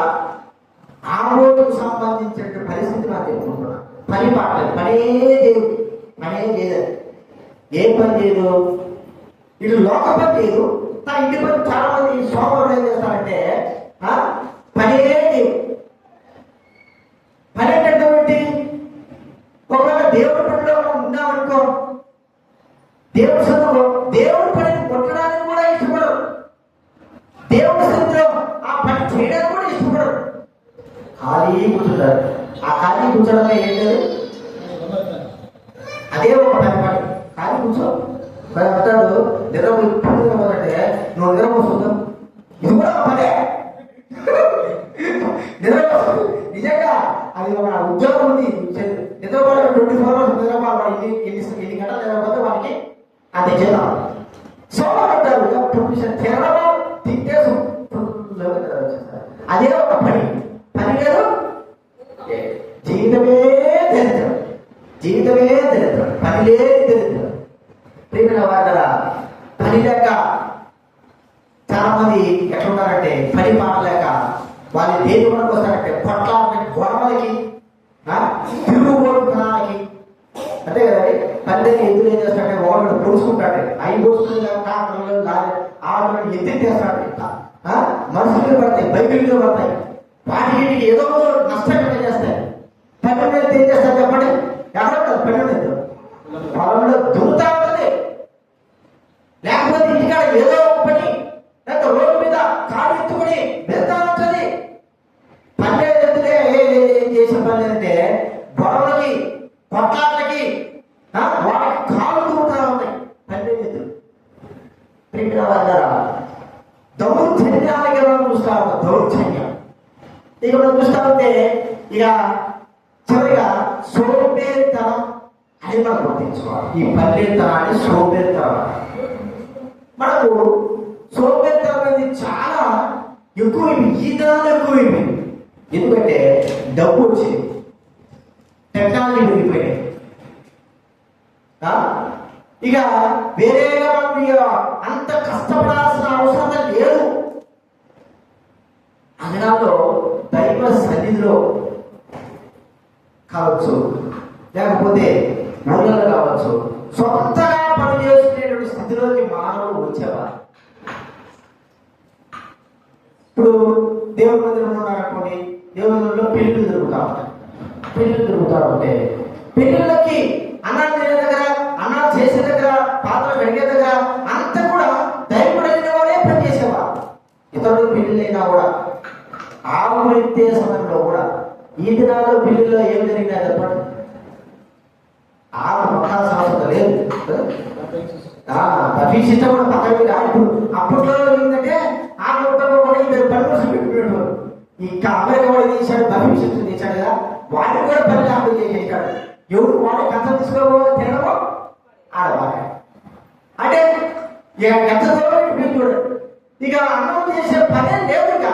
ఆ రోజుకు సంబంధించిన పరిస్థితి నాకు చెప్పుకుంటున్నా. పని పాటలేదు, పనే చేయదు. ఏ పని చేయదు, ఇటు లోక పని చేయదు. తన ఇంటి పని చాలా మంది సోమవారం ఏం చేస్తారంటే పనే చేయదు. పని ఏంటంటే ఒకవేళ దేవుడి పనిలో మనం ఉన్నామనుకో, దేవుడి సన్నిధిలో దేవుడి పనిని కొట్టడానికి కూడా ఇష్టపడరు. దేవుడి సన్నిధిలో ఆ పని చేయడానికి కూడా ఇష్టపడరు. ఖాళీ కూర్చుంటారు. ఆ ఖాళీ కూర్చోడమే ఏం లేదు, అదే ఒక పని. ఖాళీ కూర్చో అంటాడు. నిద్రపోతే నువ్వు నిద్రపోతుందా? ఇది కూడా పనే. నిద్రపోతుంది నిజంగా. అది ఒక ఉద్యోగం ఉంది. నిద్రపోవడం 24 hours నిద్రపోవాలి. ఎన్ని గంటలు నిద్రపోతే వాడికి అంతే చేద్దాం. సోమవారం అంటారు తినడము, తింటే అదే ఒక పని. పని లేదు, జీవితమే దరిద్రం, పని లేదు దరిద్రం. ప్రేమిన వాళ్ళ పని లేక చాలా మంది ఎట్లున్నారంటే పని మాటలేక వాళ్ళు దేని వరకు వస్తారంటే పొట్లాలకి, గొడవలకి, తిరుగుబోటుతనాలకి. అంతే కదండి. పల్లెకి ఎదురు ఏం చేస్తాడంటే ఓడలు పోసుకుంటాడు. అవి పోసుకుని ఆటలు ఎత్తిట్టేస్తాడు. మనుషులు పడతాయి, బైకులు పడతాయి. వాటికి ఏదో నష్టం చేస్తాయి. పన్ను మీద ఏం చేస్తారు చెప్పండి? ఎక్కడ పన్ను మీద పొలంలో దున్నుతా ఉంటుంది, లేకపోతే ఇంటికాడ ఏదో ఒక పని, లేకపోతే రోడ్డు మీద కాడు ఎత్తుకుని వెళ్తా ఉంటుంది. పల్లె ఎత్తులే ఏం చేసిన పని అంటే గొడవలకి, కొట్లాట్లకి వాటికి కాలు దున్నుతా ఉంటాయి పల్లె ఎత్తులు. ప్రేమిన వాళ్ళ దౌర్జన్యాలకి మనం చూస్తా ఉంటాం. దౌర్జన్యం ఇక మనం చూస్తా ఉంటే ఇక చివరిగా సోంబేరితనం అని మనం గుర్తించుకోవాలి. ఈ పల్లెతనాన్ని సోంబేరితనం. మనకు సోంబేరితనం అనేది చాలా ఎక్కువైపోయింది. ఈ తరాలు ఎక్కువైపోయింది. ఎందుకంటే డబ్బు వచ్చింది, టెక్నాలజీ పెరిగిపోయినాయి. ఇక వేరేగా మనం ఇక అంత కష్టపడాల్సిన అవసరం లేదు. అదనాల్లో దైవ సన్నిధిలో కావచ్చు, లేకపోతే ఊళ్ళలో కావచ్చు, సొంతగా పనిచేసుకునేటువంటి స్థితిలోకి మానవులు వచ్చేవారు. ఇప్పుడు దేవుడి మందిరంలో ఉన్నారనుకోండి, దేవుడి మందిరంలో పెళ్లిళ్ళు జరుగుతూ ఉంటాయి. పెళ్లిళ్ళు జరుగుతూ ఉంటే పెళ్లిళ్ళకి అన్నాలు తినే దగ్గర, అన్నాలు చేసే దగ్గర, పాత్రలు కడిగే దగ్గర అంతా కూడా దైవపడిన వాడే పని చేసేవారు. ఇతరులు పెళ్లిళ్ళైనా కూడా ఆవులు ఎత్తే సమయంలో కూడా ఈ దినాల్లో పెళ్లిలో ఏం జరిగినా చెప్పండి, ఆవు మొక్కల సమస్య లేదు. భవిష్యత్తు కూడా పక్కన ఇప్పుడు అప్పట్లో ఏంటంటే ఆ కుటుంబం కూడా ఇద్దరు పర్మిషన్ పెట్టుకునేవారు. ఇంకా అమెరికా వాడు తీశాడు, భవిష్యత్తు తీశాడు కదా, వాడిని కూడా పని అమలు చేసేసాడు. ఎవరు వాడు కథ తీసుకోవో తినడమో ఆడవాడు అంటే ఎంత దూరం చూడండి. ఇక అన్నం చేసే పనే లేదు. ఇక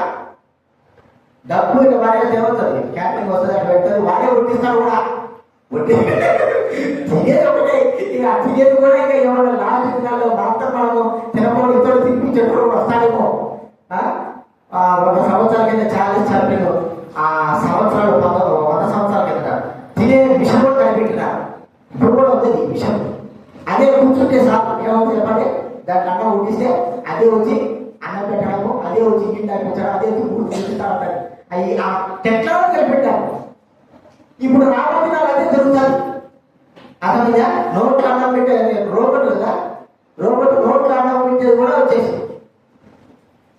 డబ్బు ఇక వాడే తేవుతుంది, క్యాటరింగ్ వస్తుంది, అక్కడ పెడుతుంది, వాడే వడ్డిస్తాడు కూడా. వడ్డీ తినేది ఒకటే, ఇక తినేది కూడా ఇక ఏమన్నా లాస్ట్ దినాల్లో భర్త పడము తినకూడదు, ఇతరులు తినిపించేటప్పుడు వస్తాడేమో. ఒక సంవత్సరాల కింద చాలా చంపిను, ఆ సంవత్సరాలు 100 సంవత్సరాల కింద తినే విషయం కూడా కనిపెట్టినారు. ఇప్పుడు కూడా ఉంది విషయం. అదే కూర్చుంటే సార్ ఏమవుతుంది చెప్పండి, దానికి అన్నం ఉడిస్తే అదే వచ్చి అన్నం పెట్టడము, అదే వచ్చి గిన్నె పెట్టడం, అదే వచ్చి మూడు తిరుగుతూ ఉంటారు. అవి ఆ టెక్నాలజీ కనిపెట్టారు. ఇప్పుడు రాబోతున్న అదే జరుగుతుంది. అతని నోట్లు అన్నం పెట్టే రోబోట్ కదా, రోబోట్ నోట్లు అన్నం పెట్టేది కూడా వచ్చేసి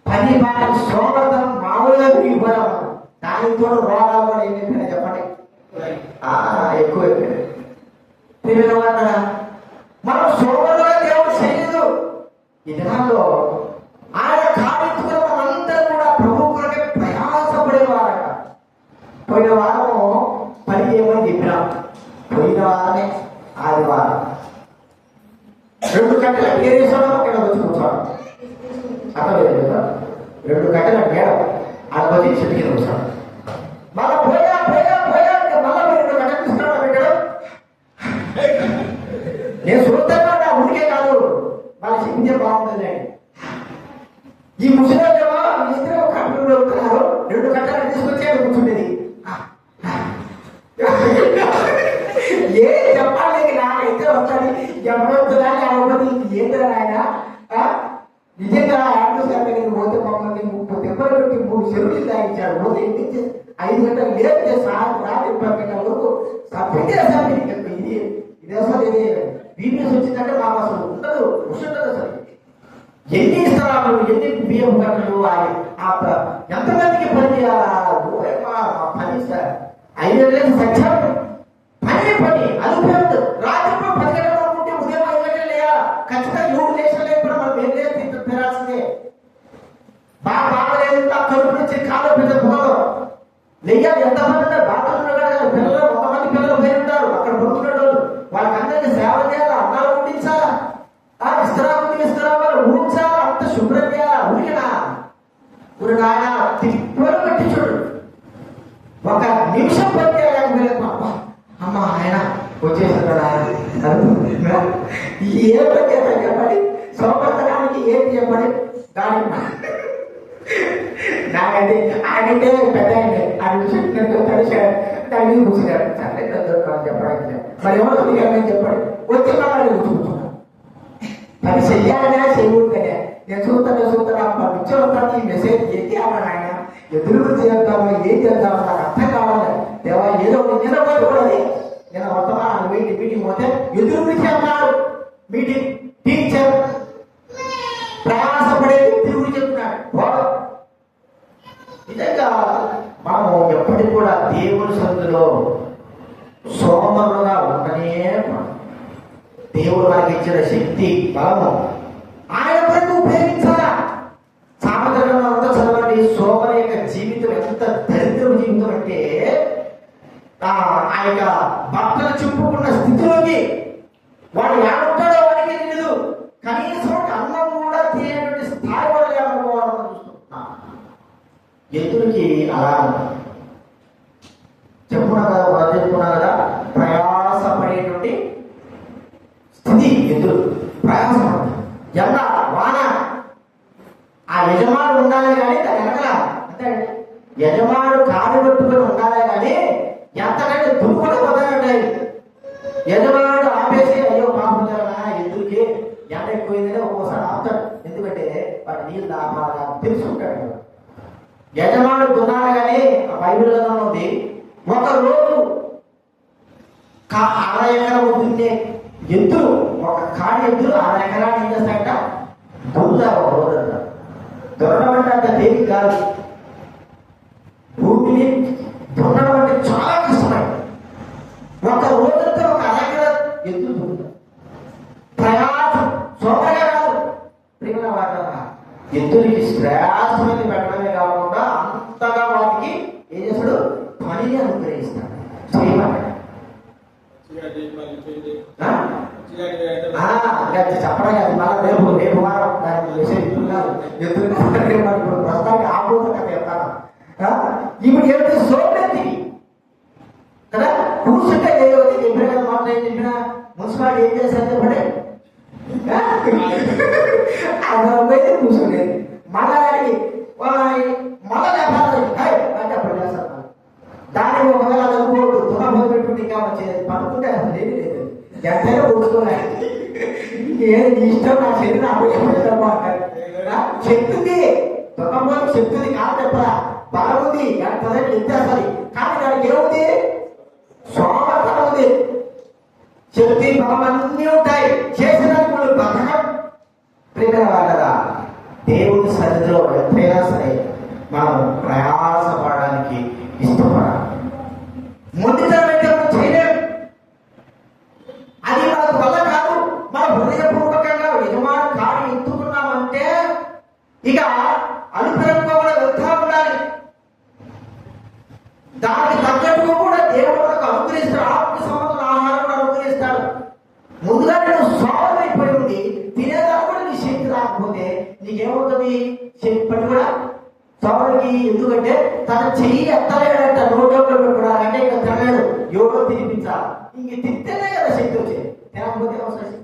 పని బాగా సోమర్థనం మామూలుగా పెరిగిపోయాము. దానితో రోగాలు కూడా ఏం చెప్పినా చెప్పండి, ఎక్కువ పిల్లలు మనం సోమరుగా దేవుడు చేయలేదు. ఈ దినాల్లో ఆయన కారెత్తుకున్న మనందరూ కూడా ప్రభు కొరకే ప్రయాసపడేవారట. పోయిన వారము పని చేయమని చెప్పినాం. పోయిన వారమే ఆదివారం 2 గంటల ఏరేసాము, ఇక్కడ వచ్చి కూర్చోవడం అర్థలేదు కదా. 2 గంటల నేడం ఆడపతి చెట్టు కింద కూర్చోవడం. మళ్ళా పోయా పోయా పోయా మళ్ళా 2 గంటలు తీసుకురావడం పెట్టడం. నేను చూద్దాం నా ఉడికే కాదు, వాళ్ళ చెప్పించే బాగుంటుంది. ఈ ముసలిమో ఇద్దరు కట్టులు అవుతున్నారు, 2 గంటలు తీసుకొచ్చి కూర్చుండేది. ఏం చెప్పాలి నాకైతే వస్తుంది, ఎవరొస్తుందా లేకపోతే ఏంటో ఆయన నిజంగా ఆడోసారి నేను పోతే మమ్మల్ని 30 దెబ్బలు పెట్టి 3 చెరువులు తాగించాడు. పోతే ఇంటికి 5 గంటలు లేకపోతే సాయంత్రం రాత్రి 10 గంటల వరకు సభ్యదేశాన్ని ఇది ఇది అసలు ఇది బీపీఎస్ వచ్చిందంటే మాకు అసలు ఉండదు, ఉండదు అసలు. ఎన్ని స్థలాలు, ఎన్ని బియ్యం గంటలు, ఎంతమందికి పని చేయాలా పని సార్. 5 ఏళ్ళు సత్యం పని పని అనుభవం. రాత్రి 10 గంటల ఉంటే ఉదయం 5 గంటలు లేయా ఖచ్చితంగా 7 దేశాలు కూడా మనం ఏం లేదు తినాల్సిందే. బాగలేదు కడుపు నుంచి కాలు పెద్ద పోదు లేయాలి. ఎంతమంది ఉన్నారు బాత్రూంలో పిల్లలు, 100 మంది పిల్లలు పోయి ఉంటారు అక్కడ పొందుతున్నాడు. వాళ్ళకందరికీ సేవ చేయాలా, అన్నాలు పండించాలా, విస్తరాలు తీసుకురావాలి, ఊడ్చాలా, అంత శుభ్రం చేయాలా. ఊరికినా ఇప్పుడు ఆయన తిప్పలు పెట్టి చూడు, 1 నిమిషం పని చేయలేకపోలేదు. అమ్మ ఆయన వచ్చేస్తున్నాడు. ఆయన ఏ పని చేస్తాను చెప్పండి, సౌకర్యానికి ఏంటి చెప్పండి. దాని నాకైతే ఆయనంటే పెద్ద ఆయన దాన్ని కూర్చున్నాడు. సరే చెప్పడానికి మరి ఎవరు చెప్పండి, వచ్చే వాళ్ళని కూర్చుంటున్నాను. పని చెయ్యాలనే చేయకూడదనే నేను చూస్తాను పిచ్చోస్తాను. ఈ మెసేజ్ ఏం చేయాలని ఆయన ఎదురు చేద్దామో ఏం చేద్దామో నాకు అర్థం కావాలి. దేవా ఏదో నిలబడి కూడా నేను వర్తమానం మీటింగ్ పోతే ఎదురు చేస్తున్నాడు. మీటింగ్ టీచర్ ప్రయాసపడే వ్యక్తి గురించి చెప్తున్నాడు. నిజంగా మనము ఎప్పటికి కూడా దేవుని సన్నిధిలో సోమరులుగా ఉండనే దేవుడు మనకి ఇచ్చిన శక్తి బలము ఆయన కొరకు ఉపయోగించాలా. సామాజికంగా అంతా చదవండి. సోమరి యొక్క జీవితం ఎంత దరిద్రపు జీవితం అంటే ఆ యొక్క భర్తను చెప్పుకున్న స్థితిలోకి వాడు ఏమంటాడో వాడికి తెలియదు. కనీసం అన్నం కూడా తినేటువంటి స్థాయి వాళ్ళు ఏమనుకోవాలని చూస్తున్నా. ఎదురుకి అలా చెప్పుకున్నా కదా, చెప్పుకున్నా కదా, ప్రయాసపడేటువంటి స్థితి ఎదురు ప్రయాసపడుతుంది. ఎండ వాన ఆ యజమానుడు ఉండాలి కానీ దాని వెనకల అంతే. యజమానుడు కారు పెట్టుకుని ఉండాలి కానీ ఎంతకంటే దుమ్ముకుంటే పోతాయి. యజమానుడు ఆపేసి అయ్యో పాపుతారా ఎదురుకి ఎండ ఎక్కువైందని ఒక్కోసారి ఆపుతాడు. ఎందుకంటే వాడు నీళ్ళు ఆపాలి తెలుసుకుంటాడు. యజమానుడు దున్నాడు కానీ బైబిల్ గ్రంథంలో ఉంది, ఒక రోజు అర ఎకరం దున్నే ఎద్దులు, ఒక కాడి ఎద్దులు అర ఎకరాన్ని ఏం చేస్తాయంట, దున్నుతారు ఒక రోజంతా. దున్నడం అంటే అంత తేలిక కాదు. భూమిని దున్నడం అంటే చాలా కష్టమైంది. ఒక రోజంతా ఒక అర ఎకరం ఎద్దులు దున్నుతారు. ప్రయాసం సోమగా కాదు, ప్రేమ వాటారా ఎద్దులకి శ్రేష్టమైన పెట్టడమే కాకుండా అంతగా వాటికి ఏం చేస్తాడు, పనిని అనుగ్రహిస్తాడు. చేయమంటాడు. చెప్పడం కాదు, మళ్ళీ రేపు వారం దానికి మెసేజ్ ఇస్తున్నారు. ఎద్దులు ప్రస్తుతానికి ఆపోత కథ చెప్తాను. ఇప్పుడు ఏమిటి, సోమేది కదా, కూర్చుంటే లేవని చెప్పిన కదా, మాట ఏం చెప్పిన మున్సిపాలిటీ ఏం చేశారు చెప్పండి, అదే కూర్చోలేదు. మళ్ళా దానికి మళ్ళా అంటే అప్పుడు చేస్తారు. దానికి ఒకవేళ అనుకోవద్దు, దుఃఖం పెట్టుకుంటే ఇంకా వచ్చేది, పడుకుంటే అసలు ఏది లేదు, ఎంతైనా కూర్చుకోలేదు. ఏది ఇష్టం నా శరీరం అంటారు. చెప్తుంది దుఃఖం చెప్తుంది కాదు చెప్పరా, బాగుంది ప్రజలు ఎత్తేస్తుంది, కానీ దానికి ఏముంది, సోమర్థం ఉంది, శక్తి బలం అన్నీ ఉంటాయి. చేసినప్పుడు మనం బతకం. ప్రేమ వాళ్ళరా, దేవుని సన్నిధిలో ఎంతైనా సరే మనం ప్రయాసపడడానికి ఇష్టపడాలి. మొండితనం అయితే మనం చేయలేము. అది మనకు వల్ల కాదు. మనం హృదయపూర్వకంగా యజమాని కాడి ఎత్తుకున్నామంటే ఇక అనుకూలంగా కూడా వెళ్తా ఉండాలి. దానికి తగ్గట్టుగా కూడా దేవుడు మనకు అనుగ్రహిస్తాడు. ఆత్మ సంబంధం ఆహారం కూడా అనుగ్రహిస్తాడు. ముందుగా నేను స్వామైపోయి ఉంది, తినేదాన్ని కూడా నీ శక్తి రాకపోతే నీకేమవుతుంది, శక్తి పని కూడా స్వామికి. ఎందుకంటే తన చెయ్యి ఎత్తలేడంట, నోట్లో పెట్టుకోవడాలంటే ఇక తినలేడు, ఎవడో తినిపించాలి. ఇంక తింటేనే కదా శక్తి వచ్చేది, తినకపోతే అవసరం.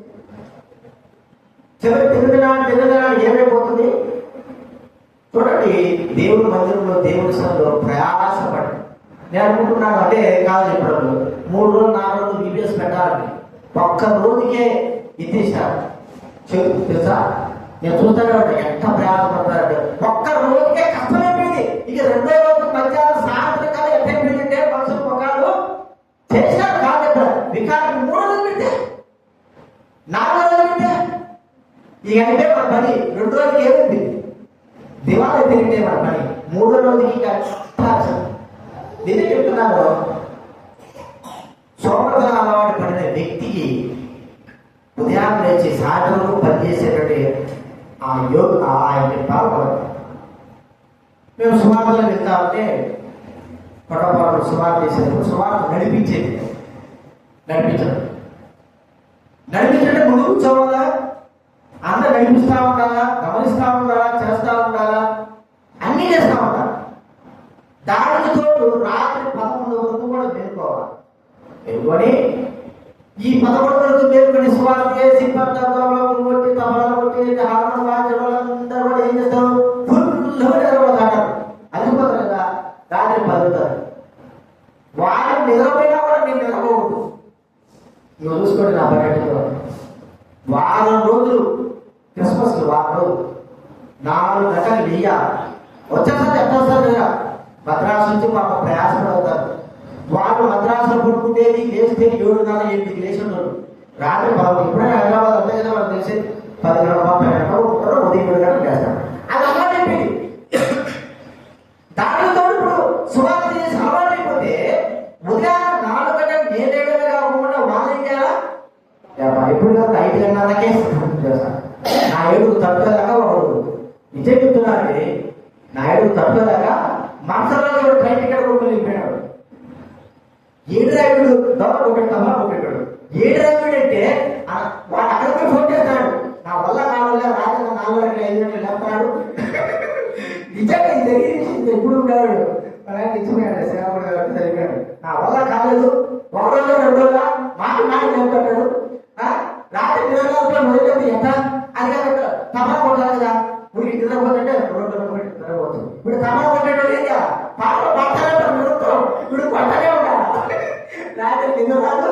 చివరి తినదనాడు ఏమైపోతుంది చూడండి. దేవుడి మందిరంలో, దేవుడి సన్నిధిలో ప్రయాసపడి నేను అనుకుంటున్నాను అంటే కాదు చెప్పడం, 3 రోజులు 4 రోజులు వీడియోస్ పెట్టాలని ఒక్క రోజుకే ఇచ్చేసారు. తెలుసా, నేను చూస్తాను ఎంత ప్రయాసపడతారంటే ఒక్క రోజుకే కష్టమైపోయింది. ఇక 2వ రోజు మధ్యాహ్నం సాయంత్రం కాదు ఎట్టయిపోయిందంటే మనుషులు ఒకళ్ళు చేసినారు కాదు చెప్పారు. వికారం 3 రోజులు పెడితే 4 రోజులు పెడితే ఇక అంటే మన పని 2 రోజులకి ఏముంది, దివాళీ తిరిగితే మన పని 3వ రోజుకి కష్టాలు. నేను చెప్తున్నాను, సోమర్థన అలవాటు పడిన వ్యక్తికి ఉదయం లేచి సాయంత్రం పనిచేసేటట్టు ఆ పాల్గొనదు. మేము సువార్తలు వెళ్తా ఉంటే పొడపాటు సువార్త చేసేటప్పుడు సువార్త నడిపించడం ముందు కూర్చోవాలా, అందరూ నడిపిస్తూ ఉండాలా, గమనిస్తూ ఉండాలా, చేస్తూ ఉండాలా, అన్నీ చేస్తూ ఉండాలి. దానికి తోడు రాత్రి 11 వరకు కూడా మేలుకోవాలి. మేలుకొని ఈ 11 వరకు మేలుకొని సువార్త చేసి కొట్టి తమలను కొట్టి హార్మోన్ వాయించడం అందరూ కూడా ఏం చేస్తారు, ఫుల్గా నిద్రపోతారు. అదిపోతారు కదా, రాత్రి 10 వాళ్ళు నిద్రపోయినా కూడా నేను నిద్రపోవద్దు. నువ్వు చూసుకోండి నా పర్యటనలో వారం రోజులు, క్రిస్మస్ వారం రోజులు 4 గంటలు వెయ్యాలి. వచ్చేసరికి ఎంత వస్తారు కదా, మద్రాసు నుంచి మాకు ప్రయాసపడవుతారు. వాళ్ళు మద్రాసులో పడుకుంటేది లేస్తే 7:30-8 లేచేవాళ్ళు. రాత్రి 10 ఇప్పుడే హైదరాబాద్ అంతే కదా, వాళ్ళు తెలిసి 10 గంటల 30 గంటలు ఉంటారు, ఉదయం 7 గంటలు చేస్తారు. అది అలవాటు అయిపోయింది. దానితో ఇప్పుడు సువార్త చేసి అలవాటు అయిపోతే ఉదయం 4 గంటలు నేనేడమే కాకుండా వాళ్ళు ఏం చేయాలా, ఇప్పుడు 5 గంటలకే చేస్తాను. నా ఏడుగు తట్టుకోలేక వాడు నిజం చెప్తున్నాడు, నా ఏడుగు తట్టుకోలేక మనసులో ట్రైన్ టికెట్ కొనుక్కొని వెళ్ళిపోయాడు. 7 రైతుడు దొంగ ఒకటాడు. 7 రైతుడు అంటే వాడు అక్కడికి ఫోన్ చేస్తాడు, నా వల్ల కావాలా రాజన్న 4 గంటల 5 గంటలు లేపుతున్నాడు. నిజంగా ఇది జరిగింది. ఎప్పుడు ఉన్నాడు నిజమేడు సేవకుడు కాబట్టి సరిపోయాడు. నా వల్ల కాలేదు, 1 రోజు 2 రోజుల మాట లేపుతాడు. రాత్రి 2 రోజుల మొదటి ఎంత అది కాదు, తమరా కొట్టాలి కదా, మీరు నిద్రపోతుంటే 2 రోజులు నిద్రపోతుంది. ఇప్పుడు తమరా కొట్టేటోళ్ళు ఏం చేయాలి, పాటలు పాడతారంటే ఇప్పుడు కొట్టనే ఉండాలి. రాత్రి నిద్ర రాదు,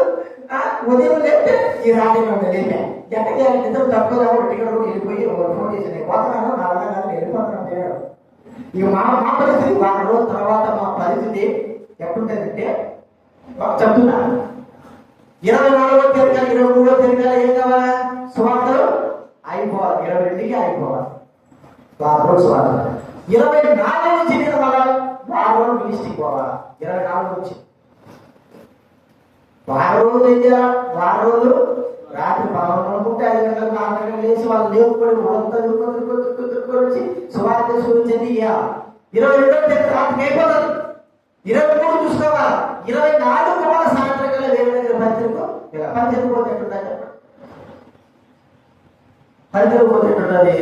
ఉదయం లేస్తే ఈ రాత్రి లేపా ఎట్టకి నిద్ర తక్కువ కాబట్టి టికెట్ వెళ్ళిపోయి ఫోన్ చేసి పోతున్నాను, నా వల్ల వెళ్ళిపోతున్నాను. ఇక మా పరిస్థితి వారం రోజుల తర్వాత మా పరిస్థితి ఎట్లుంటుందంటే చెప్తున్నా, 24వ తేదీ 23వ తేదీ ఏం కావాలా? సువార్తలు అయిపోవాలి, 22కి అయిపోవాలి వారం రోజు సువార్తలు. 24 నుంచి నేను మళ్ళా వారం రోజులు మినిస్ట్రీకి పోవాలా. 24 నుంచి వారం రోజులు ఏం చేయాలి? వారం రోజులు రాత్రి 11 5 గంటలకు 4 గంటలకు లేచి వాళ్ళు లేకపోయి వచ్చి సువార్త చూపించండి. 22వ తేదీ రాత్రికి అయిపోతుంది. 23 చూసుకోవాలి. 24 వాళ్ళ సాయంత్రం కల్లా వేరే దగ్గర పంచకు పోతే ఎట్టుంటుంది? పంచకు పోతే ఎట్టుంటుంది?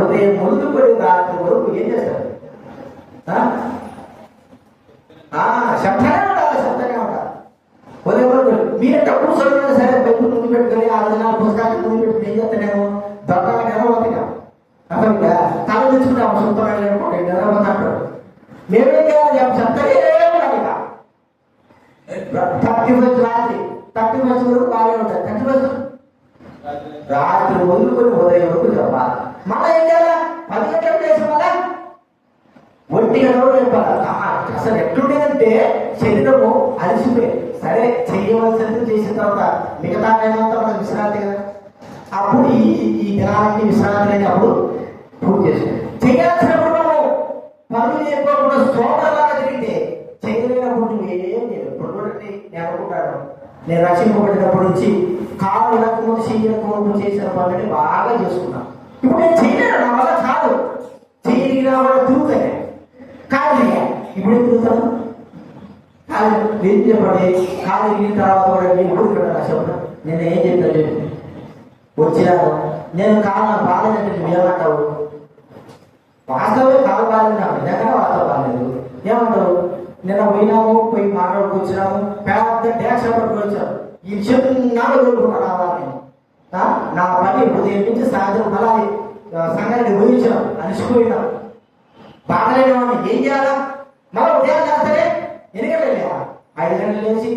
ఉదయం ముందు పడి రాత్రి వరకు ఏం చేస్తారు? శబ్దనే ఉండాలి, శబ్దనే ఉండాలి. ఉదయం వరకు మీరు డబ్బులు చదివినా సరే బైబుల్ ముందు పెట్టుకొని 6 దినాలు పుస్తకాలు ముందు పెట్టుకుని ఏం చేస్తానేమో దొంగగా నిలబోతున్నాం. అసలు తల తెచ్చుకుంటాము సొంతంగా నిలబోతాడు. మేమేం చేయాలి? శబ్దనే ఉండాలి. 31 రాత్రి 31 వరకు బాగా ఉంటుంది. 31 రాత్రి వదులుకొని ఉదయం వరకు చెప్పాలి. మళ్ళీ ఏం చేయాలి? 10 గంటలకు చేసి మళ్ళా 1 గంటలు చెప్పాలి. అసలు ఎట్లుండేదంటే శరీరము అలసిపోయింది. సరే చేయవలసింది చేసిన తర్వాత మిగతా టైమంతా మనకు విశ్రాంతి కదా. అప్పుడు ఈ దినానికి విశ్రాంతి అనేది అప్పుడు పూర్తి చేస్తుంది. చేయాల్సినప్పుడు మనం పనులు చేయకుండా సోదరులాగా తిరిగితే చేయలేనప్పుడు నువ్వు ఏం చేయలేదు. ఇప్పుడు నేను అనుకుంటాను, నేను రక్షింపబడినప్పటి నుంచి కాలు వెనకము చెయ్యకము చేసిన పనులని బాగా చేసుకున్నాను. ఇప్పుడు నేను చేయలేను, నా వల్ల కాదు. చేయగలిగిన వల్ల తిరుగుతాయి కానీ ఇప్పుడు ఏం తిరుగుతాను? కాదు ఏం చెప్పండి. కాలు ఎగిరిన తర్వాత కూడా నేను కూడా రాసేవాడు. నేను ఏం చెప్తాను చెప్పి వచ్చినాను. నేను కాలు బాగాలేదంటే నువ్వేమంటావు? వాస్తవే కాలు బాగాలేదు, నిజంగా వాస్తవం బాగాలేదు. ఏమంటావు? నిన్న పోయినాము, పోయి మాట్లాడుకు వచ్చినాము, పెద్ద ట్యాక్స్ పట్టుకు వచ్చాము. ఈ చిన్నాడు కోరుకున్నాను రావాలి. నా పని ఉదయం నుంచి సాయంత్రం మళ్ళీ సంఘానికి పోయించాం, అలసిపోయినాం. బాగలేని వాడిని ఏం చేయాలా? మళ్ళీ ఉదయం చేస్తానే 8 గంటలు 5 గంటలు లేచి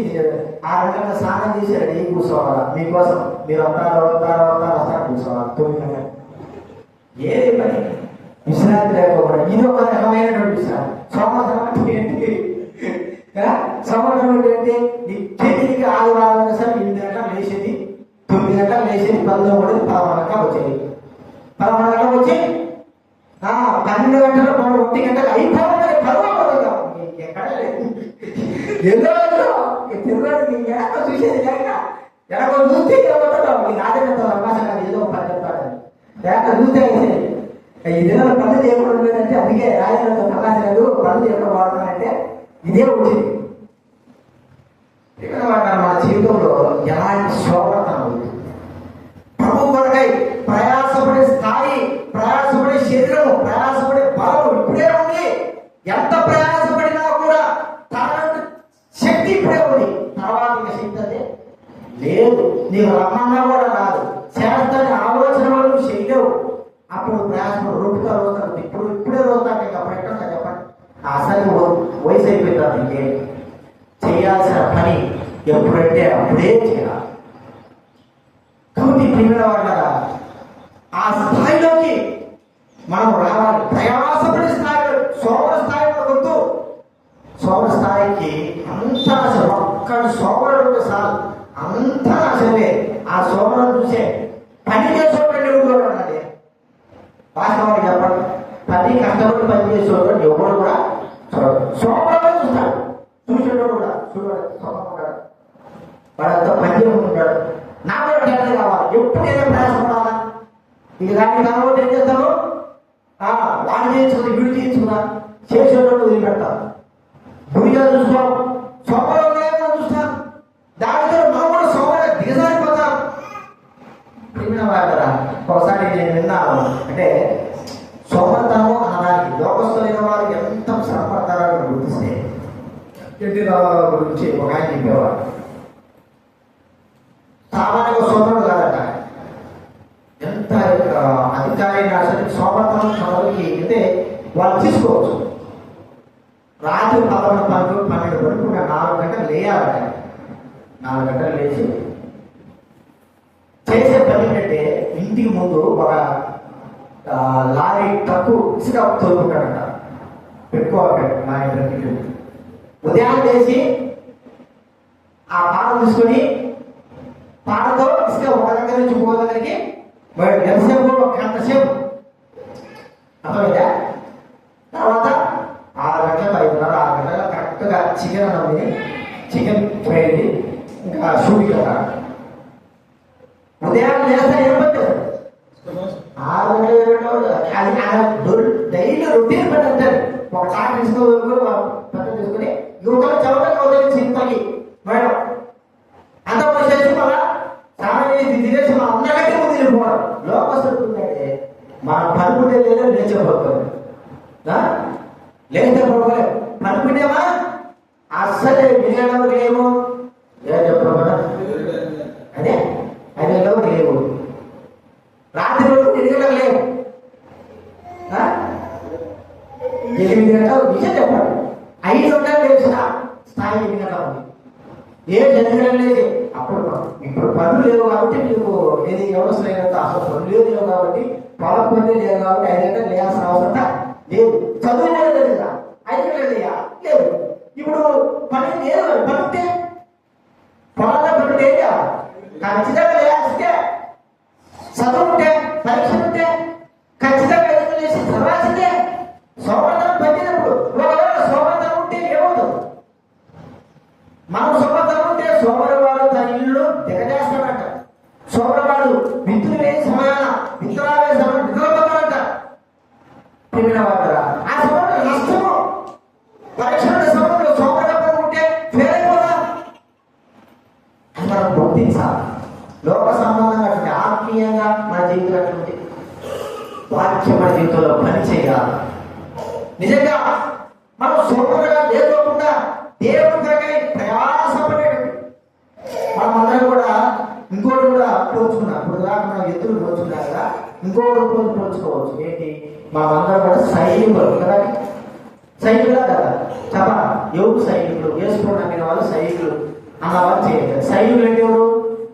6 గంటల స్నానం చేసి రెడీ కూర్చోవాలా. మీకోసం మీరు వస్తారు కూర్చోవాలి 9 గంటలు. ఏది పని? విశ్రాంతి లేకపోవడం. ఇది ఒక రకమైనటువంటి విశ్రాంతి. సోమవారం అంటే ఏంటి? సోమవారం ఏంటంటే నీ చేతికి ఆదివారం సరే 8 గంటలు లేచేది, 9 గంటలు లేచేది, 10 పడేది, 11 గంటలకు వచ్చేది. 11 గంటలకు వచ్చి 12 గంటలు 1 గంటలు అయిపోవాలి. పర్వాలేదు ఎక్కడ లేదు. ఎన్నో తిరగడానికి చూసేది లేక ఎనక చూస్తే ఏమంటాం? ఈ నాటకంతో అవకాశం ఏదో పని చెప్తాడని లేక చూస్తే ఈ దినాల పనులు చేయకూడదు లేదంటే అందుకే రాజకీయాలతో అవకాశం లేదు, పనులు చేయకుండా వాడుతున్నానంటే ఇదే వచ్చింది. ఇక్కడ మన జీవితంలో ఎలాంటి శోభతనం ఉంది. ప్రభు కొరకై ప్రయాసపడే స్థాయి, ప్రయాసపడే శరీరము, ప్రయాసపడే బలము ఇప్పుడే ఉంది. ఎంత ప్రయాసపడినా కూడా తన శక్తి ఇప్పుడే ఉంది. తర్వాత ఇక శక్తి అదే లేదు. నీవు రమ్మన్నా కూడా రాదు. చేస్తాని ఆలోచన వాళ్ళు చేయలేవు. అప్పుడు ప్రయాసపడు రొట్టుగా రోజుతారు. ఇప్పుడే రోజుతాంటే ఇంకా అప్పుడు ఎక్కడ చెప్పండి. అసలు వయసు అయిపోతారు. ఇంకేం చేయాల్సిన పని ఎప్పుడంటే అప్పుడే చేయాలి. కాబట్టి ప్రియమైన వాళ్ళ ఆ స్థాయిలోకి మనం రావాలి. ప్రయాసపడే స్థాయిలో సోమర స్థాయిలో వద్దు. సోమర స్థాయికి అంతా అసలు ఒక్కడు సోమరుడు సార్ అంతా అసలే ఆ సోమరం చూసే పని చేసేవాడు ఎవరు అన్నది వాస్తవానికి చెప్పండి. పని కష్టపడి పని చేసేవాడు ఎవరు కూడా చూడడు. సోమరంలో చూస్తాడు. చూసేవాడు కూడా చూడడు. సోమరం ఉంటాడు. వాడంతా పని చేసుకుంటాడు. నాకు కూడా టైం కావాలి. ఎప్పుడు నేనే ప్రయాసపడాలా? ఇక దానికి కాబట్టి ఏం చేస్తాను? వాడు చేయించుకున్నా, వీడు చేయించుకున్నా, చేసేటప్పుడు వదిలిపెడతాను. గుడిగా చూసుకోం, సోమరంగా చూస్తాను. దానితో మనం కూడా సోమరంగా దిగజారిపోతాం. కదా ఒకసారి నేను విన్నాను. అంటే సోమర్తనము అనడానికి లోకస్తులైన వారు ఎంత శ్రమపడతారో గుర్తిస్తే ఎన్టీ రామారావు గురించి ఒక ఆయన చెప్పేవారు. సామాన్యంగా సోమరుడు కాదట. ఎంత అధికారి అసలు సోమర్తనం చదవకి అయితే వాళ్ళు తీసుకోవచ్చు. రాత్రి 11, 12 వరకు 4 గంటలు లేయాలట. 4 గంటలు లేచి చేసే పని ఏంటంటే ఇంటికి ముందు ఒక లారీ ట్రక్కు ఇసుక తోలుకుంటాడట. పెట్టుకోవాలి. మా ఇంటి ఉదయం లేచి ఆ పాట తీసుకొని పాటతో ఇసుక ఒక దగ్గర నుంచి ఇంకో దగ్గరికి ఎంతసేపు ఒక గంట సేపు అర్థమైందా. తర్వాత 6 గంటలకు 5:30 6 గంటలకు కరెక్ట్గా చికెన్ అన్నది చికెన్ ఫ్రై ఇంకా షూటింగ్ కదా. ఉదయం లేస్తే ఏం పట్టారు 6 గంటలు అది డైలీ రొటీన్ పెట్టారు. ఒక చాట తీసుకొని పెద్ద తీసుకుని యువకులు చదవడానికి అవుతుంది ఇంతకి మేడం అంత చేసి మళ్ళా స్నానం చేసి తినేసి మన అందరికీ ముందు వెళ్ళిపోవడం. లోకస్తుందంటే మన పనుకుంటే లేదా లేచిపోతాం, లేస్తే పడుకోలేము. పనుకుంటేమా అస్సలే వినడం లేవు. ఏం చెప్పడం అదే అదేలో లేవు. రాత్రి రోజు 8 గంటలకు లేవు, 8 గంటలు విషయం చెప్పాడు. 5 గంటలు లేచిన స్థాయి 8 గంటలు ఉంది. ఏ 8 గంటలు లేదు. అప్పుడు ఇప్పుడు పనులు లేవు కాబట్టి మీకు ఏది వ్యవస్థ అసలు పనులు లేవు కాబట్టి పొలం పనులు లేవు కాబట్టి 5 గంటలు లేయాల్సిన అవసరం లేదు. చదువు లేదు కదా 5 గంటలు లేదు. ఇప్పుడు పని లేదు. పనుంటే పొలంలో పనుంటే ఖచ్చితంగా లేయాల్సిందే. చదువు ఉంటే పరీక్ష ఉంటే ఖచ్చితంగా ఎదురు చేసి చదవాల్సిందే. సోమర్థనం పెట్టినప్పుడు ఒకవేళ సోమర్థనం ఉంటే ఏమవుతుంది? మనం సోమర్థనం ఉంటే సోమరవాడు తన ఇల్లు దిగజేస్తాడంట. సోమరవాడు విత్తులు వేసి సమయాన విత్తనాలు వేసి సమయం నిద్రపోతాడంట. ప్రేమిన వాడు ఆ సమయంలో నష్టము. పరీక్ష సమయంలో సోమరవాడు ఉంటే ఫెయిల్ అయిపోదా అని మనం గుర్తించాలి. లోక సంబంధంగా ఆత్మీయంగా మన జీవితం అటువంటి వాక్యం మన జీవితంలో పని చేయాలి. నిజంగా మనం సోమరుగా లేకోకుండా దేవుడి కొరకై ప్రయాసపడేటట్టు మనం అందరం కూడా ఇంకోటి కూడా పోల్చుకున్నాం. ఇప్పుడు దాకా మనం ఎత్తులు పోల్చుకున్నాం కదా, ఇంకోటి పోల్చుకోవచ్చు. ఏంటి? మనమందరం కూడా సైనికులు కదా. సైనికులా కదా చెప్ప ఎవరు సైనికులు? వేసుకోవడానికి వాళ్ళు సైనికులు అన్నవాళ్ళు చేయాలి. సైనికులు అంటే ఎవరు?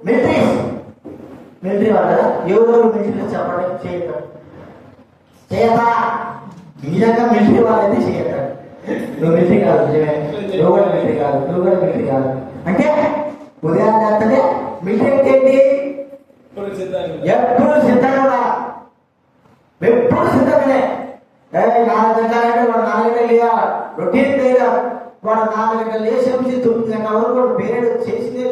మిలిటరీ వాళ్ళు కదా. ఎవరెవరు మిలిటరీలో చెప్పండి చేయటం చేయదా. నిజంగా మిలిటరీ వాళ్ళైతే చేయటం. నువ్వు మిలిటరీ కాదు, నువ్వు కూడా మిలిటరీ కాదు, నువ్వు కూడా మిలిటరీ కాదు అంటే ఉదయం చేస్తే మిలిటరీ అంటే ఏంటి? ఎప్పుడు సిద్ధంగా ఎప్పుడు సిద్ధంగానే. 4 గంటలంటే వాడు 4 గంటలు లేవా? రొటీన్ లేదా? వాడు 4 గంటలు లేచి 9 గంటల వరకు వాడు పీరియడ్ చేసిందే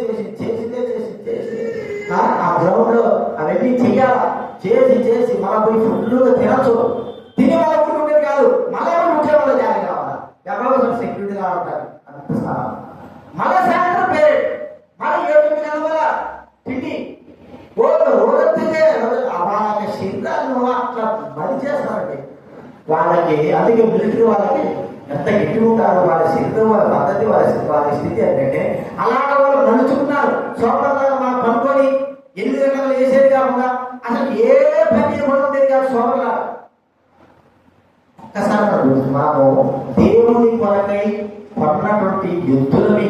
ఆ గ్రౌండ్ లో అవన్నీ చెయ్యాలా. చేసి మళ్ళీ పోయి ఫుల్గా తినచ్చు. తిని వాళ్ళ ఉండేది కాదు, మళ్ళీ ముఖ్య వాళ్ళు జాయిన్ కావాలా. ఎవరో సెక్యూరిటీ కావాలంటారు. మళ్ళీ సాయంత్రం పీరియడ్ మళ్ళీ 7-8 గంటల వల్ల తిండి రోజంతే వాళ్ళ శరీరాన్ని అట్లా బలి చేస్తారండి వాళ్ళకి. అందుకే మిలిటరీ వాళ్ళకి ఎంత గట్టి ఉంటారు వాళ్ళ శరీరం, వాళ్ళ పద్ధతి, వాళ్ళ స్థితి ఏంటంటే అలాగ వాళ్ళు నడుచుకున్నారు. సోమరులాగా మనం పనుకొని 8 గంటలు వేసేది కాకుండా అసలు ఏ పని ఉండేది కాదు సోమరులా. ఒక్కసారి మనము దేవుని కొరకై పడినటువంటి యుద్ధులని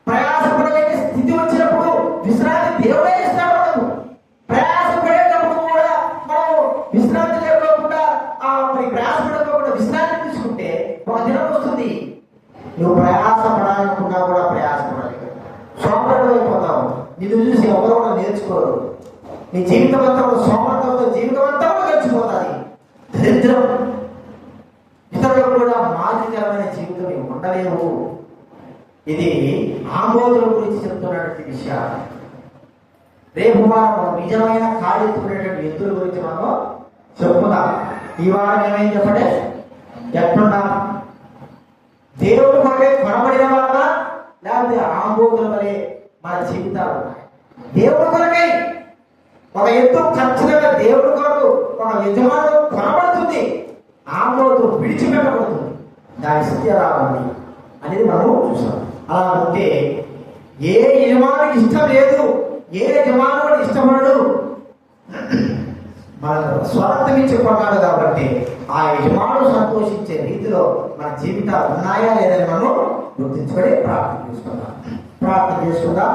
ప్రయాసపడలేని స్థితి వచ్చినప్పుడు విశ్రాంతి దేవుడే ఇస్తాడు. మనకు ప్రయాసపడేటప్పుడు కూడా మనం విశ్రాంతి లేకుండా ప్రయాసపడకుండా విశ్రాంతి తీసుకుంటే ఒక దినం వస్తుంది నువ్వు ప్రయాసపడాలనుకున్నా కూడా ప్రయాసపడాలి. సోమరుడు అయిపోతావు. నిన్ను చూసి ఎవరు కూడా నేర్చుకోరు. నీ జీవితం అంతా కూడా సోమర్థంతో జీవితం అంతా కూడా గడిచిపోతుంది. దరిద్రం. ఇతరులకు కూడా మాదిరికరమైన జీవితం ఉండలేవు. ఇది ఆమోదుల గురించి చెప్తున్నటువంటి విషయాలు. రేపు మనం నిజమైన కాళ్ళెత్తుకునేటువంటి ఎత్తుల గురించి మనం చెప్పుకుందాం. ఈ వారం ఏమైంది చెప్పండి? ఎట్లున్నాం? దేవుడు కొరకే కొనబడిన వాళ్ళ లేకపోతే ఆమోదుల వలె మన జీవితాలు ఉన్నాయి. దేవుడు కొరకై ఒక ఎత్తు ఖచ్చితంగా దేవుడి కొరకు ఒక యజమానుడు కొనబడుతుంది, ఆమోదు విడిచిపెట్టబడుతుంది. దాని స్థితి ఎలా ఉంది అనేది మనం చూసాం. అలా ఉంటే ఏ యజమానికి ఇష్టం లేదు, ఏ యజమానుడు ఇష్టపడడు. మన స్వార్థం ఇచ్చి కొన్నాడు కాబట్టి ఆ యజమానుడు సంతోషించే రీతిలో మన జీవితాలు ఉన్నాయా లేదని మనం గుర్తించుకొని ప్రార్థన చేసుకుందాం.